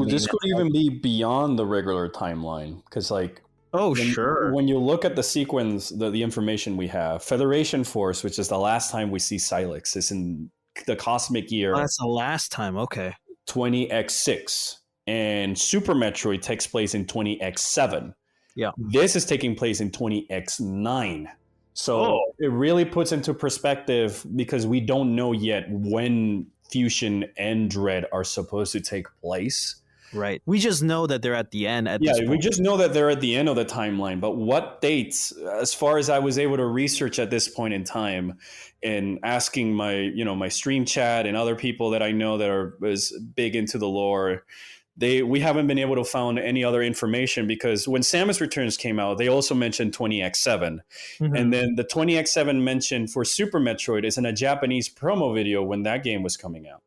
this could even be beyond the regular timeline, because like when you look at the sequence, the information we have, Federation Force, which is the last time we see Silex, is in the cosmic year. That's the last time. Okay. 20x6, and Super Metroid takes place in 20x7. Yeah. This is taking place in 20x9. So it really puts into perspective, because we don't know yet when Fusion and Dread are supposed to take place. Right. We just know that they're at the end at Yeah, this point. we just know that they're at the end of the timeline, but what dates, as far as I was able to research at this point in time, and asking my stream chat and other people that I know that are as big into the lore, we haven't been able to find any other information, because when Samus Returns came out, they also mentioned 20x7. Mhm. And then the 20x7 mentioned for Super Metroid is in a Japanese promo video when that game was coming out.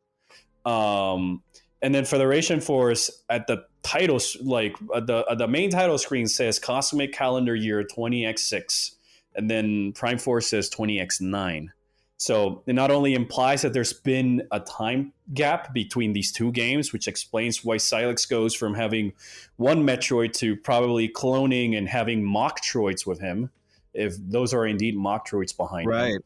And then Federation Force at the titles, like the main title screen says Cosmic Calendar Year 20x6, and then Prime Force says 20x9. So it not only implies that there's been a time gap between these two games, which explains why Silex goes from having one Metroid to probably cloning and having mock Troids with him, if those are indeed mock Troids behind him.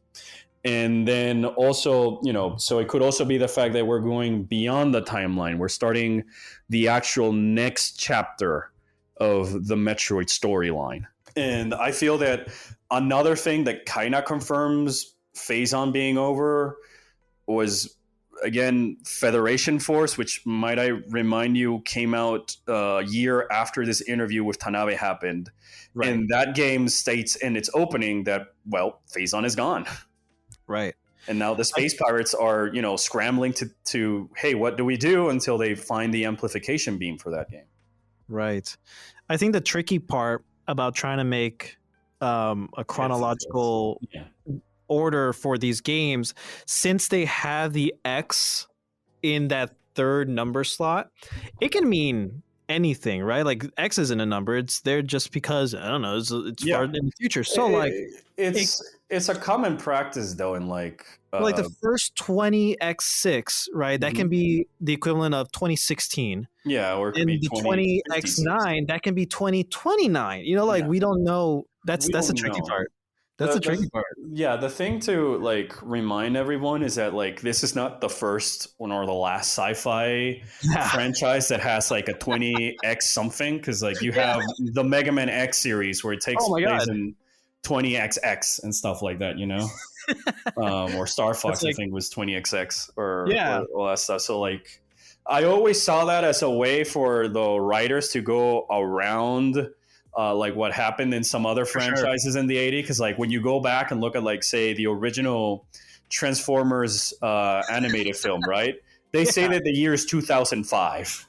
And then also, so it could also be the fact that we're going beyond the timeline. We're starting the actual next chapter of the Metroid storyline. And I feel that another thing that kind of confirms Phazon being over was, again, Federation Force, which, might I remind you, came out a year after this interview with Tanabe happened. Right. And that game states in its opening that, well, Phazon is gone. Right. And now the Space Pirates are, scrambling to, hey, what do we do, until they find the amplification beam for that game. Right. I think the tricky part about trying to make a chronological order for these games, since they have the X in that third number slot, it can mean anything, right? Like X isn't a number; it's there just because, I don't know, it's far in the future. So it's a common practice though, in like the first 20x6, right? That can be the equivalent of 2016. Yeah, or it could be the 20x9, that can be 2029. We don't know. That's a tricky part. That's the tricky part. Yeah, the thing to remind everyone is that this is not the first one or the last sci-fi franchise that has a 20x something, because you have the Mega Man X series where it takes place in 20XX and stuff like that, or Star Fox I think was 20XX or all that stuff. So I always saw that as a way for the writers to go around what happened in some other franchises in the 80s, because when you go back and look at say the original Transformers animated film, right, they say that the year is 2005.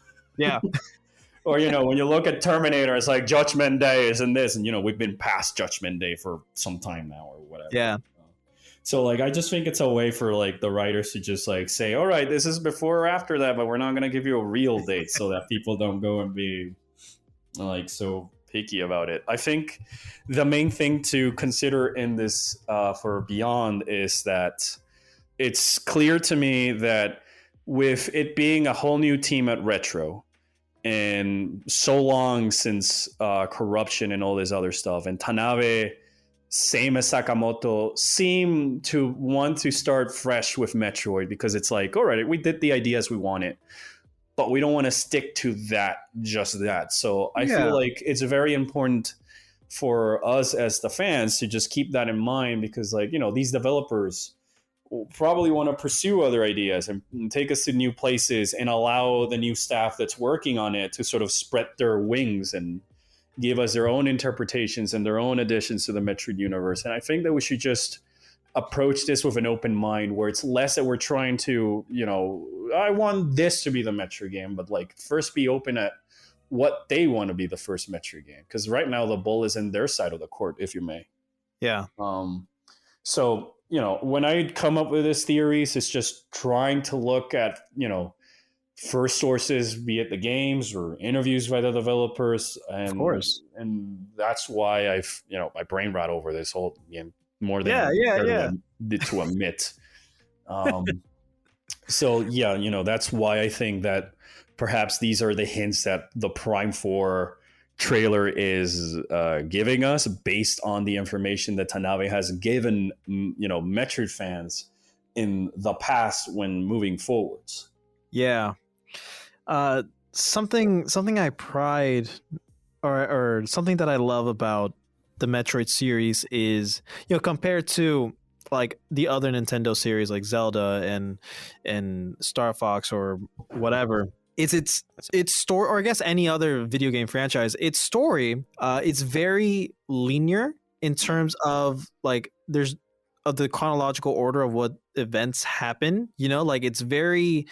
Or when you look at Terminator, it's Judgment Day is in this, and we've been past Judgment Day for some time now or whatever. So I just think it's a way for the writers to just say, all right, this is before or after that, but we're not going to give you a real date, so that people don't go and be so picky about it. I think the main thing to consider in this for Beyond is that it's clear to me that with it being a whole new team at Retro, and so long since corruption and all this other stuff, and Tanabe, same as Sakamoto, seem to want to start fresh with Metroid, because it's all right, we did the ideas we wanted, but we don't want to stick to just that. So I feel it's very important for us as the fans to just keep that in mind, because these developers probably want to pursue other ideas and take us to new places, and allow the new staff that's working on it to sort of spread their wings and give us their own interpretations and their own additions to the Metroid universe. And I think that we should just approach this with an open mind, where it's less that we're trying to, I want this to be the Metroid game, but first be open at what they want to be the first Metroid game. Because right now the ball is in their side of the court, if you may. Yeah. So, when I come up with these theories, it's just trying to look at, first sources, be it the games or interviews by the developers. And, of course. And that's why I've, my brain rot over this whole game more than to admit. So, that's why I think that perhaps these are the hints that the Prime 4 trailer is giving us, based on the information that Tanabe has given Metroid fans in the past when moving forwards. Something I pride or something that I love about the Metroid series is, compared to the other Nintendo series like Zelda and Star Fox or whatever, is its story, or I guess any other video game franchise, its story, it's very linear in terms of like there's of the chronological order of what events happen. You know, like it's very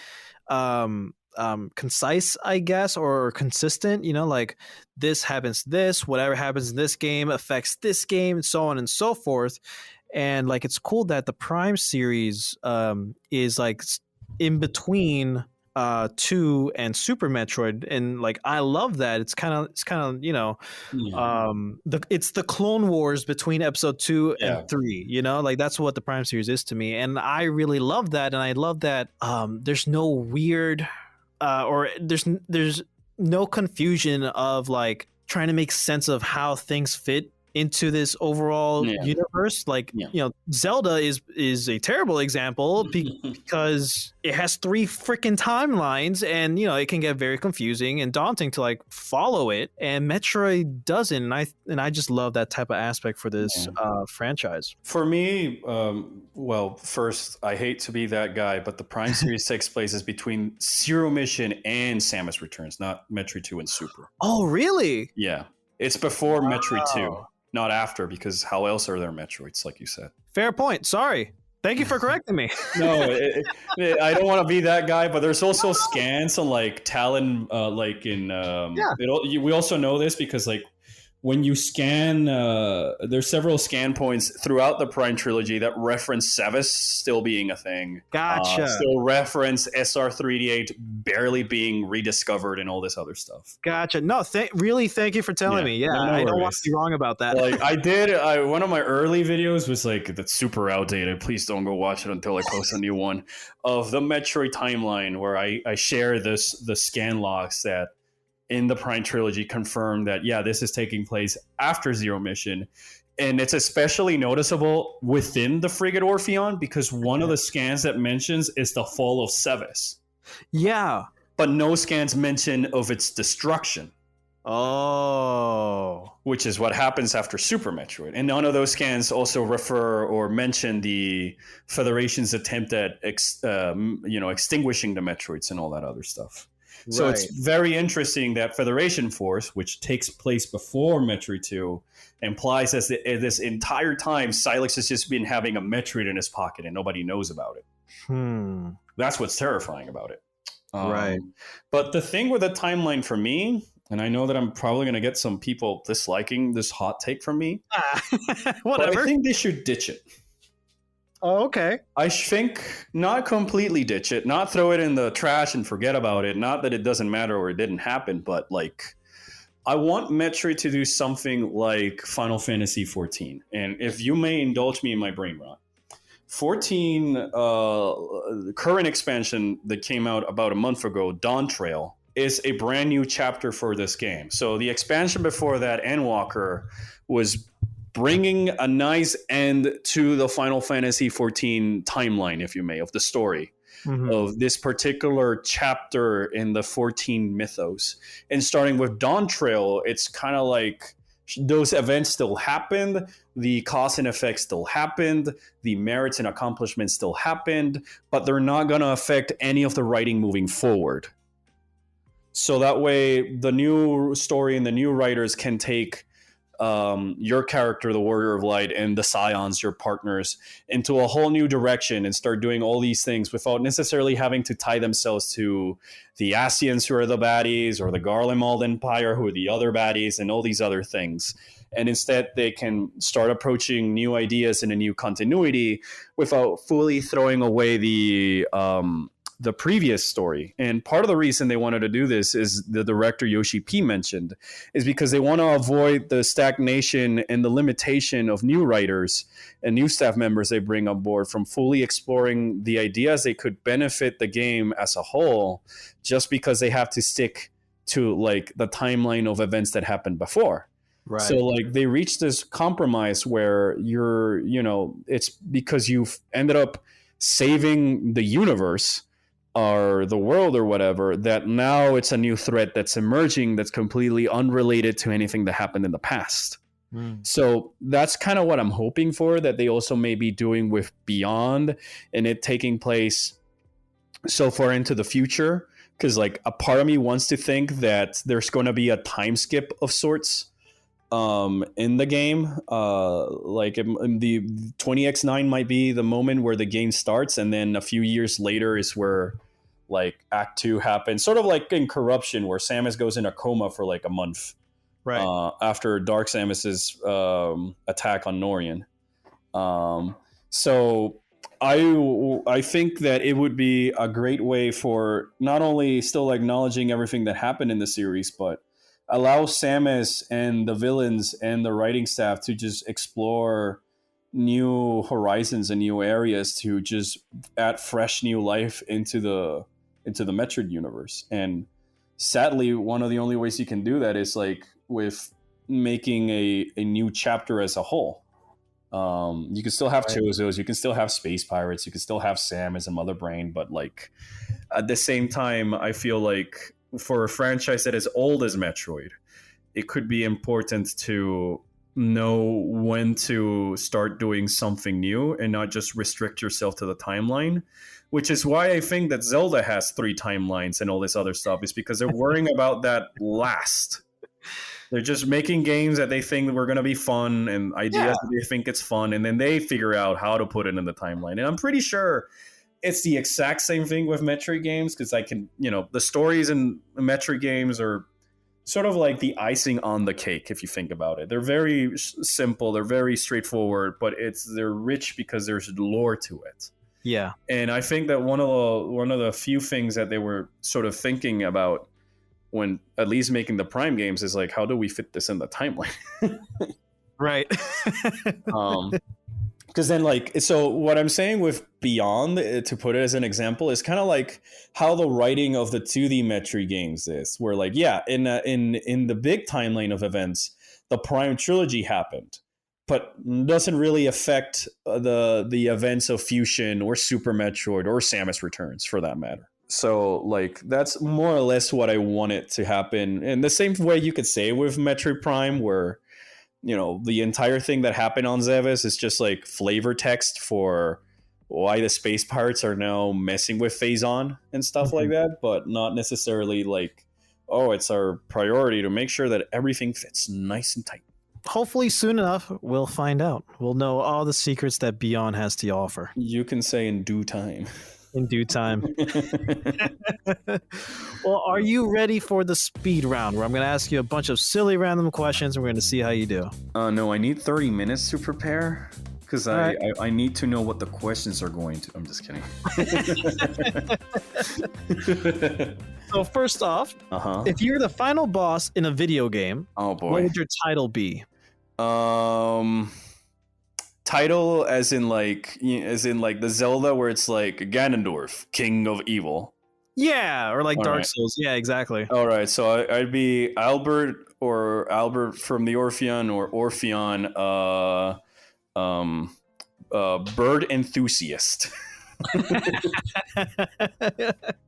concise, I guess, or consistent. You know, like this happens, this whatever happens in this game affects this game, and so on and so forth. And like it's cool that the Prime series is like in between 2 and Super Metroid, and like I love that. It's kind of you know, it's the Clone Wars between episode 2 and 3. You know, like that's what the Prime series is to me, and I really love that. And I love that there's no weird or there's no confusion of like trying to make sense of how things fit into this overall universe. Like you know, Zelda is a terrible example because it has 3 freaking timelines, and you know it can get very confusing and daunting to like follow it, and Metroid doesn't. And I just love that type of aspect for this franchise. For me, well, first, I hate to be that guy, but the Prime series takes places between Zero Mission and Samus Returns, not Metroid 2 and Super. Oh really? Yeah, it's before Metroid 2. Not after, because how else are there Metroids, like you said? Fair point. Sorry. Thank you for correcting me. No, I don't want to be that guy, but there's also scans on like Talon, like in we also know this because like when you scan, there's several scan points throughout the Prime trilogy that reference Samus still being a thing. Gotcha. Still reference SR3D8 barely being rediscovered and all this other stuff. Gotcha. No, really, thank you for telling me. Yeah, no I don't want to be wrong about that. Like one of my early videos was like, that's super outdated. Please don't go watch it until I post a new one of the Metroid timeline where I share the scan logs that in the Prime trilogy confirm that, this is taking place after Zero Mission. And it's especially noticeable within the frigate Orpheon because one of the scans that mentions is the fall of Sevis. Yeah. But no scans mention of its destruction. Oh. Which is what happens after Super Metroid. And none of those scans also refer or mention the Federation's attempt at extinguishing the Metroids and all that other stuff. So it's very interesting that Federation Force, which takes place before Metroid 2, implies as this entire time Silex has just been having a Metroid in his pocket and nobody knows about it. That's what's terrifying about it. Right. But the thing with the timeline for me, and I know that I'm probably going to get some people disliking this hot take from me, whatever. But I think they should ditch it. Oh, okay. I think not completely ditch it, not throw it in the trash and forget about it. Not that it doesn't matter or it didn't happen, but like I want Metroid to do something like Final Fantasy 14. And if you may indulge me in my brain rot, 14, the current expansion that came out about a month ago, Dawn Trail, is a brand new chapter for this game. So the expansion before that, Endwalker, was bringing a nice end to the Final Fantasy 14 timeline, if you may, of the story of this particular chapter in the 14 mythos. And starting with Dawn Trail, it's kind of like those events still happened, the cause and effect still happened, the merits and accomplishments still happened, but they're not going to affect any of the writing moving forward. So that way, the new story and the new writers can take your character, the Warrior of Light, and the Scions, your partners, into a whole new direction and start doing all these things without necessarily having to tie themselves to the Asians, who are the baddies, or the Garlemald Empire, who are the other baddies, and all these other things. And instead, they can start approaching new ideas in a new continuity without fully throwing away the previous story. And part of the reason they wanted to do this, is the director Yoshi P mentioned, is because they want to avoid the stagnation and the limitation of new writers and new staff members they bring on board from fully exploring the ideas they could benefit the game as a whole, just because they have to stick to like the timeline of events that happened before. Right. So like they reached this compromise where it's because you've ended up saving the universe or the world or whatever, that now it's a new threat that's emerging that's completely unrelated to anything that happened in the past. So that's kind of what I'm hoping for, that they also may be doing with Beyond, and it taking place so far into the future, because like a part of me wants to think that there's going to be a time skip of sorts in the game. Like in the 20x9 might be the moment where the game starts, and then a few years later is where like Act 2 happens, sort of like in Corruption, where Samus goes in a coma for like a month, Right. after Dark Samus's attack on Norian. So I think that it would be a great way for not only still acknowledging everything that happened in the series, but allow Samus and the villains and the writing staff to just explore new horizons and new areas to just add fresh new life into the Metroid universe. And sadly, one of the only ways you can do that is like with making a new chapter as a whole. You can still have Chozos, you can still have space pirates, you can still have Samus and Mother Brain, but like at the same time, I feel like for a franchise that is old as Metroid, it could be important to know when to start doing something new and not just restrict yourself to the timeline, which is why I think that Zelda has 3 timelines and all this other stuff, is because they're worrying about that last. They're just making games that they think were going to be fun and ideas that they think it's fun, and then they figure out how to put it in the timeline. And I'm pretty sure it's the exact same thing with Metroid games, because I can, the stories in Metroid games are sort of like the icing on the cake if you think about it. They're very simple, they're very straightforward, but they're rich because there's lore to it. Yeah. And I think that one of the few things that they were sort of thinking about when at least making the Prime games is like, how do we fit this in the timeline? Right. Because then, like, so what I'm saying with Beyond, to put it as an example, is kind of like how the writing of the 2D Metroid games is, where like, yeah, in the big timeline of events, the Prime trilogy happened, but doesn't really affect the events of Fusion or Super Metroid or Samus Returns for that matter. So like that's more or less what I want it to happen. In the same way you could say with Metroid Prime, where the entire thing that happened on Zevis is just like flavor text for why the space pirates are now messing with Phazon and stuff like that, but not necessarily like, oh, it's our priority to make sure that everything fits nice and tight. Hopefully soon enough, we'll find out. We'll know all the secrets that Beyond has to offer. You can say in due time. In due time. Well, are you ready for the speed round, where I'm going to ask you a bunch of silly random questions and we're going to see how you do? No, I need 30 minutes to prepare because I need to know what the questions are going to. I'm just kidding. So first off, if you're the final boss in a video game, oh boy, what would your title be? Title as in like the Zelda where it's like Ganondorf, King of Evil. Yeah, or like All Dark right. Souls. Yeah, exactly. All right, so I'd be Albert from the Orpheon, or Orpheon, bird enthusiast.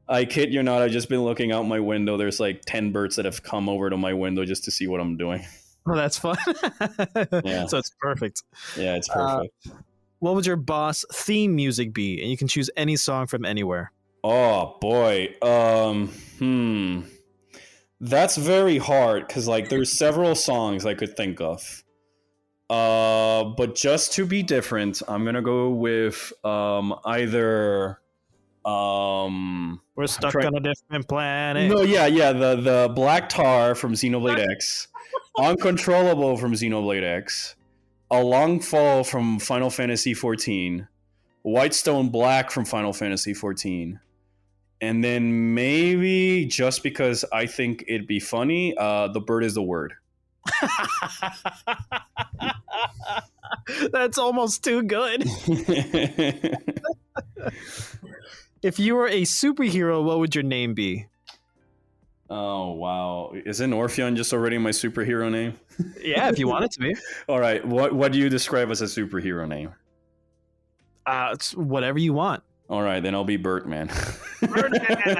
I kid you not, I've just been looking out my window. There's like 10 birds that have come over to my window just to see what I'm doing. Oh, that's fun. Yeah. So it's perfect. Yeah, it's perfect. What would your boss theme music be? And you can choose any song from anywhere. Oh boy. That's very hard because like there's several songs I could think of. But just to be different, I'm gonna go with either We're stuck on a different planet. No, yeah, the Black Tar from Xenoblade X, Uncontrollable from Xenoblade X, A Long Fall from Final Fantasy XIV, Whitestone Black from Final Fantasy XIV, and then maybe just because I think it'd be funny, The Bird is the Word. That's almost too good. If you were a superhero, what would your name be? Oh, wow. Isn't Orpheon just already my superhero name? Yeah, if you want it to be. All right. What do you describe as a superhero name? It's whatever you want. All right, then I'll be Birdman.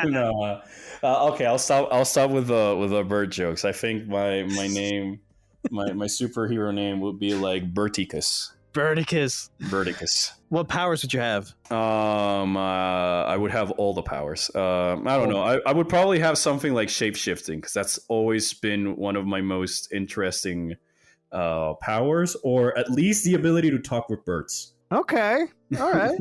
No. Okay, I'll stop with the bird jokes. I think my name, my superhero name would be like Berticus. Birdicus. Berticus. What powers would you have? I I would have all the powers. I don't know. I would probably have something like shape-shifting, because that's always been one of my most interesting powers, or at least the ability to talk with birds. Okay. All right.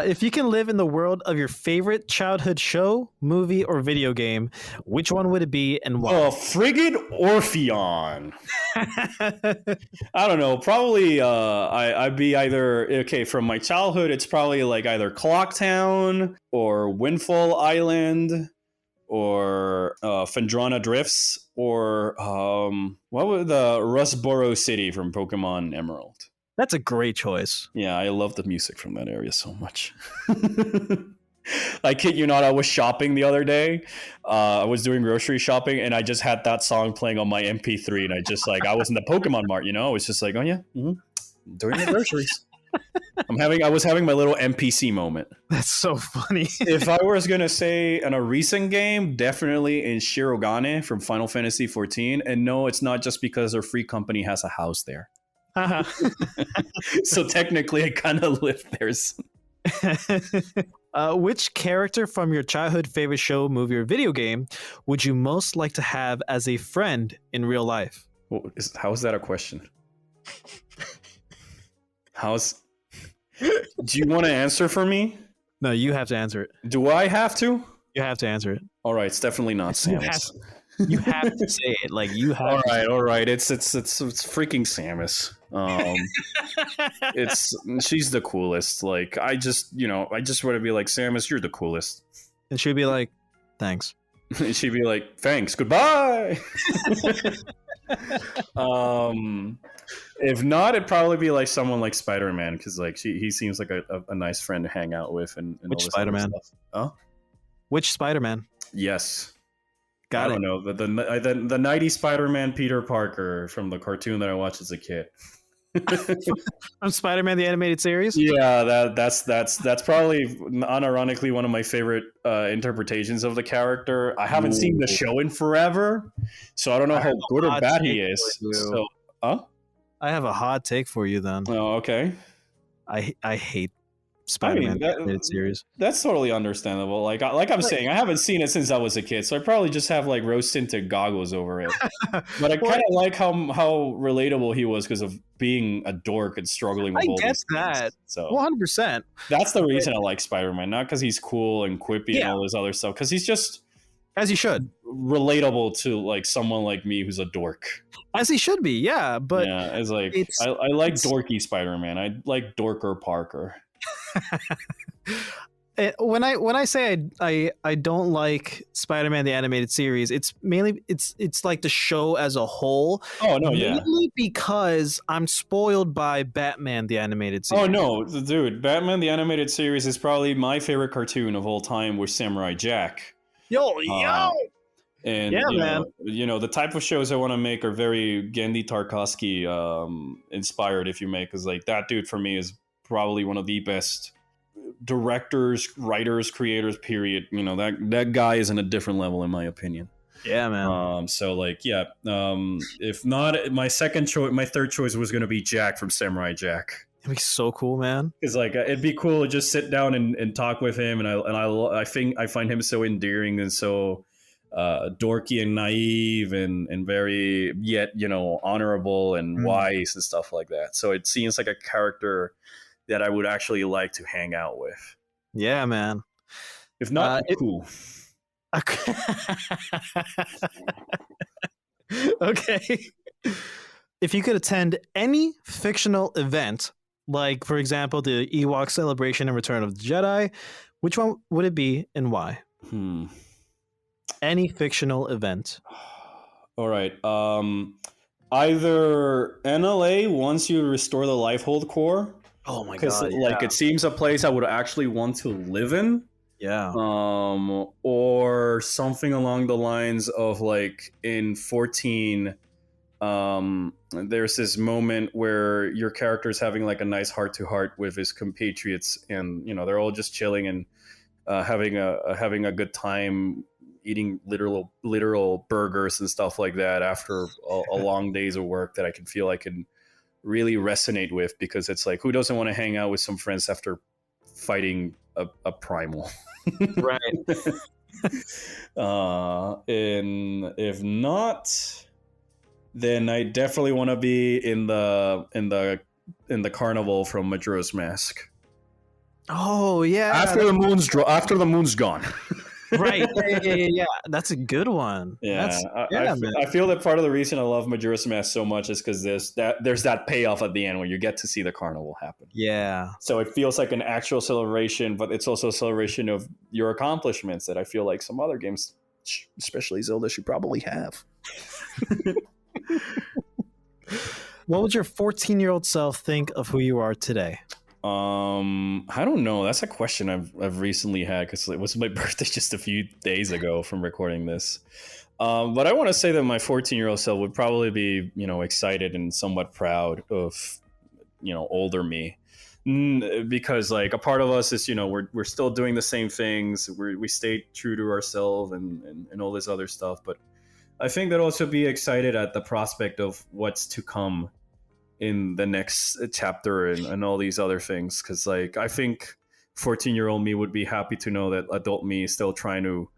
If you can live in the world of your favorite childhood show, movie, or video game, which one would it be and why? Friggin' Orpheon. I don't know. Probably I'd be either, okay, from my childhood, it's probably like either Clocktown or Windfall Island or Phendrana Drifts or what was the Rustboro City from Pokemon Emerald. That's a great choice. Yeah, I love the music from that area so much. I kid you not, I was shopping the other day. I was doing grocery shopping, and I just had that song playing on my MP3, and I was in the Pokemon Mart, you know? I was just like, oh yeah, during the groceries. I was having my little NPC moment. That's so funny. If I was going to say in a recent game, definitely in Shirogane from Final Fantasy XIV. And no, it's not just because their free company has a house there. So technically, I kind of live there. Which character from your childhood favorite show, movie, or video game would you most like to have as a friend in real life? How is that a question? Do you want to answer for me? No, you have to answer it. Do I have to? You have to answer it. All right, it's definitely not Samus. You have to say it. Like, you have. All right. It's freaking Samus. She's the coolest. Like, I just want to be like, Samus, you're the coolest. And she'd be like, thanks. And she'd be like, thanks, goodbye. If not, it'd probably be like someone like Spider-Man, because like he seems like a nice friend to hang out with. And which Spider-Man? Huh? Which Spider-Man? Yes. I don't know, the 90s Spider-Man Peter Parker from the cartoon that I watched as a kid. From Spider-Man the animated series? Yeah, that's probably unironically one of my favorite interpretations of the character. I haven't seen the show in forever, so I don't know how good or bad he is. So, I have a hot take for you then. Oh, okay. I hate Spider-Man animated series. That's totally understandable. Like I'm saying, I haven't seen it since I was a kid, so I probably just have like rose-tinted goggles over it. But I kind of like how relatable he was because of being a dork and struggling with all these that. Things. So 100%. That's the reason I like Spider-Man, not because he's cool and quippy and all this other stuff, because he's just, as he should, relatable to like someone like me who's a dork. As he should be, yeah. But yeah, it's like I like dorky Spider-Man. I like Dorker Parker. When I say I don't like Spider-Man the animated series, it's mainly it's like the show as a whole. Oh no, yeah. Mainly because I'm spoiled by Batman the animated series. Oh no, dude, Batman the animated series is probably my favorite cartoon of all time with Samurai Jack. Yo. And yeah, man. The type of shows I want to make are very Genndy Tarkovsky inspired. If you make, because like that dude for me is probably one of the best directors, writers, creators, period. That guy is in a different level in my opinion. Yeah, man. So like, yeah. If not, my third choice was going to be Jack from Samurai Jack. It'd be so cool, man. Because like it'd be cool to just sit down and talk with him, and I think I find him so endearing and so dorky and naive and very yet honorable and wise and stuff like that. So it seems like a character that I would actually like to hang out with. Yeah, man. If not, cool. Okay. If you could attend any fictional event, like, for example, the Ewok celebration and Return of the Jedi, which one would it be and why? Any fictional event. All right. Either NLA once you restore the Lifehold core. Oh my god! Because it seems a place I would actually want to live in. Yeah. Or something along the lines of like in 14. There's this moment where your character's having like a nice heart-to-heart with his compatriots, and they're all just chilling and having a good time, eating literal burgers and stuff like that after a long days of work that I can feel I can really resonate with, because it's like, who doesn't want to hang out with some friends after fighting a primal. Right. And if not, then I definitely want to be in the carnival from Majora's Mask. Oh yeah. After the moon's gone. Right. Yeah. That's a good one. Yeah. I feel that part of the reason I love Majora's Mask so much is because there's that payoff at the end where you get to see the carnival happen. Yeah. So it feels like an actual celebration, but it's also a celebration of your accomplishments that I feel like some other games, especially Zelda, should probably have. What would your 14-year-old self think of who you are today? I don't know. That's a question I've recently had because it was my birthday just a few days ago from recording this. But I want to say that my 14-year-old self would probably be, excited and somewhat proud of, older me. Because like a part of us is, we're still doing the same things. We stay true to ourselves and all this other stuff. But I think that also be excited at the prospect of what's to come in the next chapter and all these other things. Because like I think 14-year-old me would be happy to know that adult me is still trying to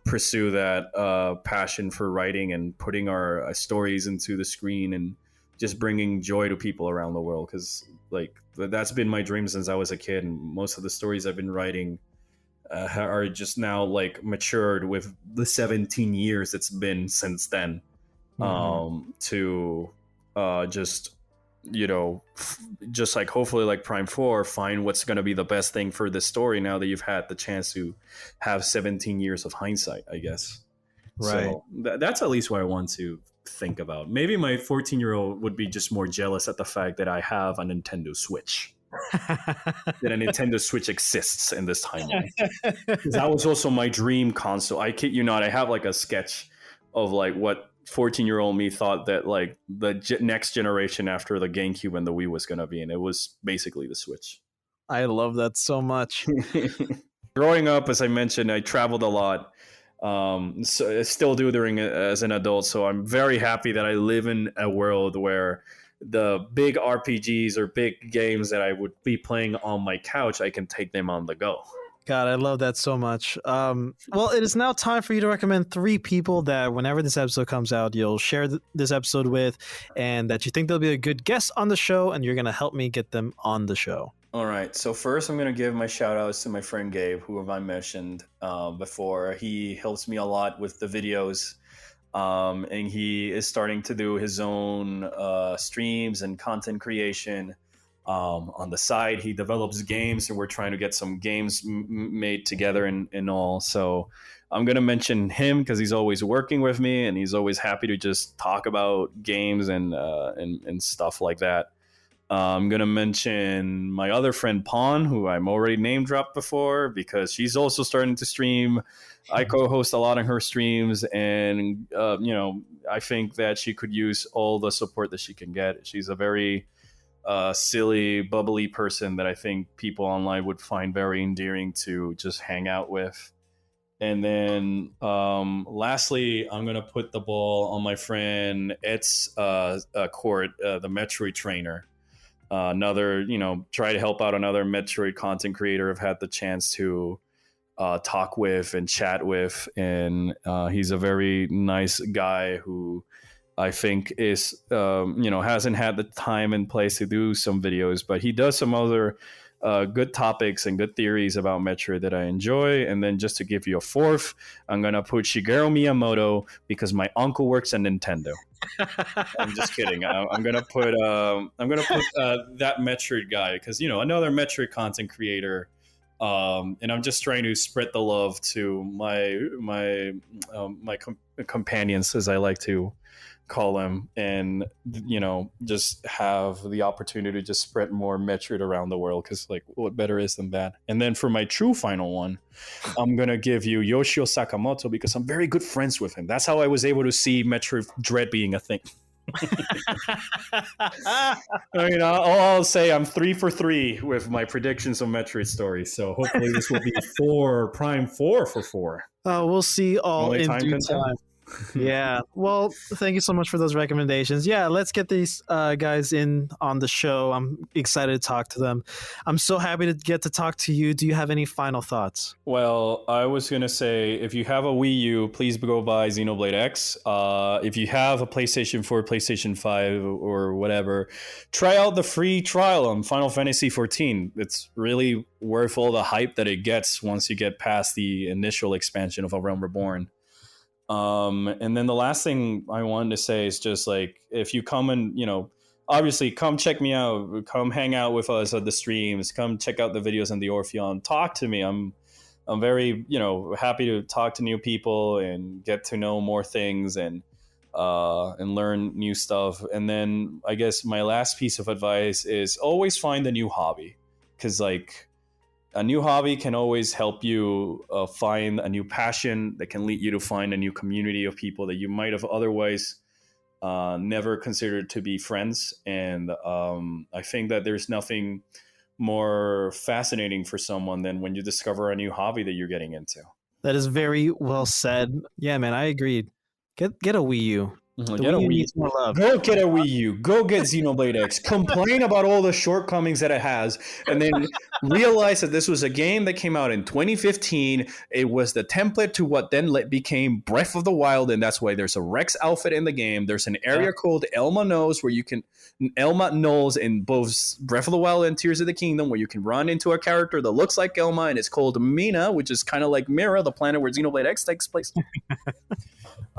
pursue that passion for writing and putting our stories into the screen and just bringing joy to people around the world. Because like that's been my dream since I was a kid, and most of the stories I've been writing are just now like matured with the 17 years it's been since then. To just just like hopefully like Prime 4 find what's going to be the best thing for this story now that you've had the chance to have 17 years of hindsight, I guess. Right. So that's at least what I want to think about. Maybe my 14-year-old would be just more jealous at the fact that I have a Nintendo Switch. That a Nintendo Switch exists in this timeline. That was also my dream console. I kid you not, I have like a sketch of like what 14-year-old me thought that like the next generation after the GameCube and the Wii was going to be, and it was basically the Switch. I love that so much. Growing up, as I mentioned, I traveled a lot. So I still do during as an adult. So I'm very happy that I live in a world where the big RPGs or big games that I would be playing on my couch, I can take them on the go. God, I love that so much. Well, it is now time for you to recommend 3 people that whenever this episode comes out, you'll share this episode with, and that you think they'll be a good guest on the show, and you're going to help me get them on the show. All right. So first, I'm going to give my shout outs to my friend Gabe, who I mentioned before. He helps me a lot with the videos, and he is starting to do his own streams and content creation. On the side, he develops games, and we're trying to get some games made together and all. So I'm going to mention him because he's always working with me, and he's always happy to just talk about games and stuff like that. I'm going to mention my other friend, Pawn, who I'm already name dropped before because she's also starting to stream. I co-host a lot of her streams, and, I think that she could use all the support that she can get. She's a very silly, bubbly person that I think people online would find very endearing to just hang out with. And then lastly, I'm going to put the ball on my friend Ed's court, the Metroid trainer. Another, try to help out another Metroid content creator I've had the chance to talk with and chat with. And he's a very nice guy who I think is, hasn't had the time and place to do some videos, but he does some other good topics and good theories about Metroid that I enjoy. And then just to give you a fourth, I'm going to put Shigeru Miyamoto because my uncle works at Nintendo. I'm just kidding. I'm going to put that Metroid guy because, another Metroid content creator. And I'm just trying to spread the love to my companions, as I like to call them, and just have the opportunity to just spread more Metroid around the world, because like what better is than that. And then for my true final one, I'm gonna give you Yoshio Sakamoto because I'm very good friends with him. That's how I was able to see Metroid Dread being a thing. I'll say I'm 3 for 3 with my predictions of Metroid stories. So hopefully this will be Prime 4 for 4. We'll see all in due time. Yeah. Well, thank you so much for those recommendations. Yeah, let's get these guys in on the show. I'm excited to talk to them. I'm so happy to get to talk to you. Do you have any final thoughts? Well, I was going to say, if you have a Wii U, please go buy Xenoblade X. If you have a PlayStation 4, PlayStation 5, or whatever, try out the free trial on Final Fantasy XIV. It's really worth all the hype that it gets once you get past the initial expansion of A Realm Reborn. And then the last thing I wanted to say is just like, if you come and, obviously come check me out, come hang out with us at the streams, come check out the videos on the Orpheon, talk to me. I'm very, happy to talk to new people and get to know more things and learn new stuff. And then I guess my last piece of advice is always find a new hobby, because like, a new hobby can always help you find a new passion that can lead you to find a new community of people that you might have otherwise never considered to be friends. And I think that there's nothing more fascinating for someone than when you discover a new hobby that you're getting into. That is very well said. Yeah, man, I agreed. Get a Wii U. Get a Wii U. Go get a Wii U. Go get Xenoblade X. Complain about all the shortcomings that it has, and then realize that this was a game that came out in 2015. It was the template to what then became Breath of the Wild, and that's why there's a Rex outfit in the game. There's an area called Elma Knows where you can Elma Knows in both Breath of the Wild and Tears of the Kingdom, where you can run into a character that looks like Elma, and it's called Mina, which is kind of like Mira, the planet where Xenoblade X takes place.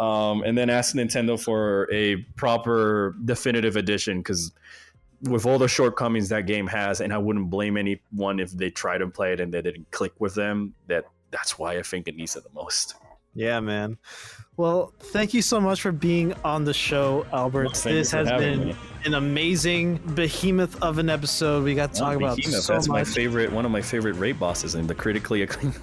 And then ask Nintendo for a proper definitive edition, because with all the shortcomings that game has, and I wouldn't blame anyone if they tried to play it and they didn't click with them, that's why I think it needs it the most. Yeah, man. Well, thank you so much for being on the show, Albert. This has been an amazing behemoth of an episode. We got to talk about so that's much. One of my favorite raid bosses in the critically acclaimed.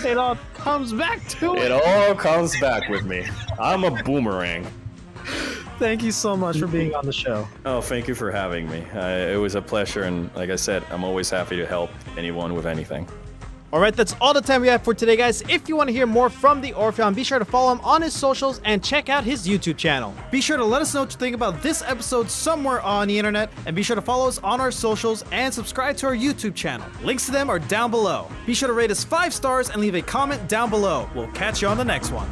It all comes back to it. It all comes back with me. I'm a boomerang. Thank you so much for being on the show. Oh, thank you for having me. It was a pleasure, and like I said, I'm always happy to help anyone with anything. All right, that's all the time we have for today, guys. If you want to hear more from the Orpheon, be sure to follow him on his socials and check out his YouTube channel. Be sure to let us know what you think about this episode somewhere on the internet, and be sure to follow us on our socials and subscribe to our YouTube channel. Links to them are down below. Be sure to rate us 5 stars and leave a comment down below. We'll catch you on the next one.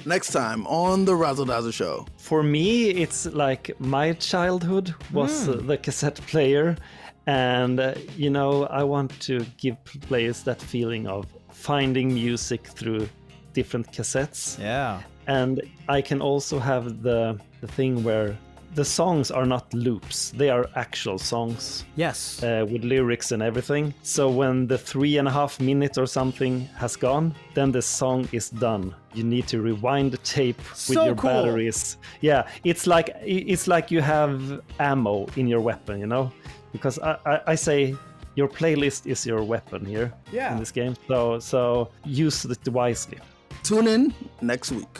Next time on the Razzle Dazzle Show. For me, it's like my childhood was the cassette player. And, I want to give players that feeling of finding music through different cassettes. Yeah. And I can also have the thing where the songs are not loops. They are actual songs. Yes. With lyrics and everything. So when the 3.5 minutes or something has gone, then the song is done. You need to rewind the tape with your batteries. Yeah, it's like you have ammo in your weapon, Because I say your playlist is your weapon here in this game. So use it wisely. Tune in next week.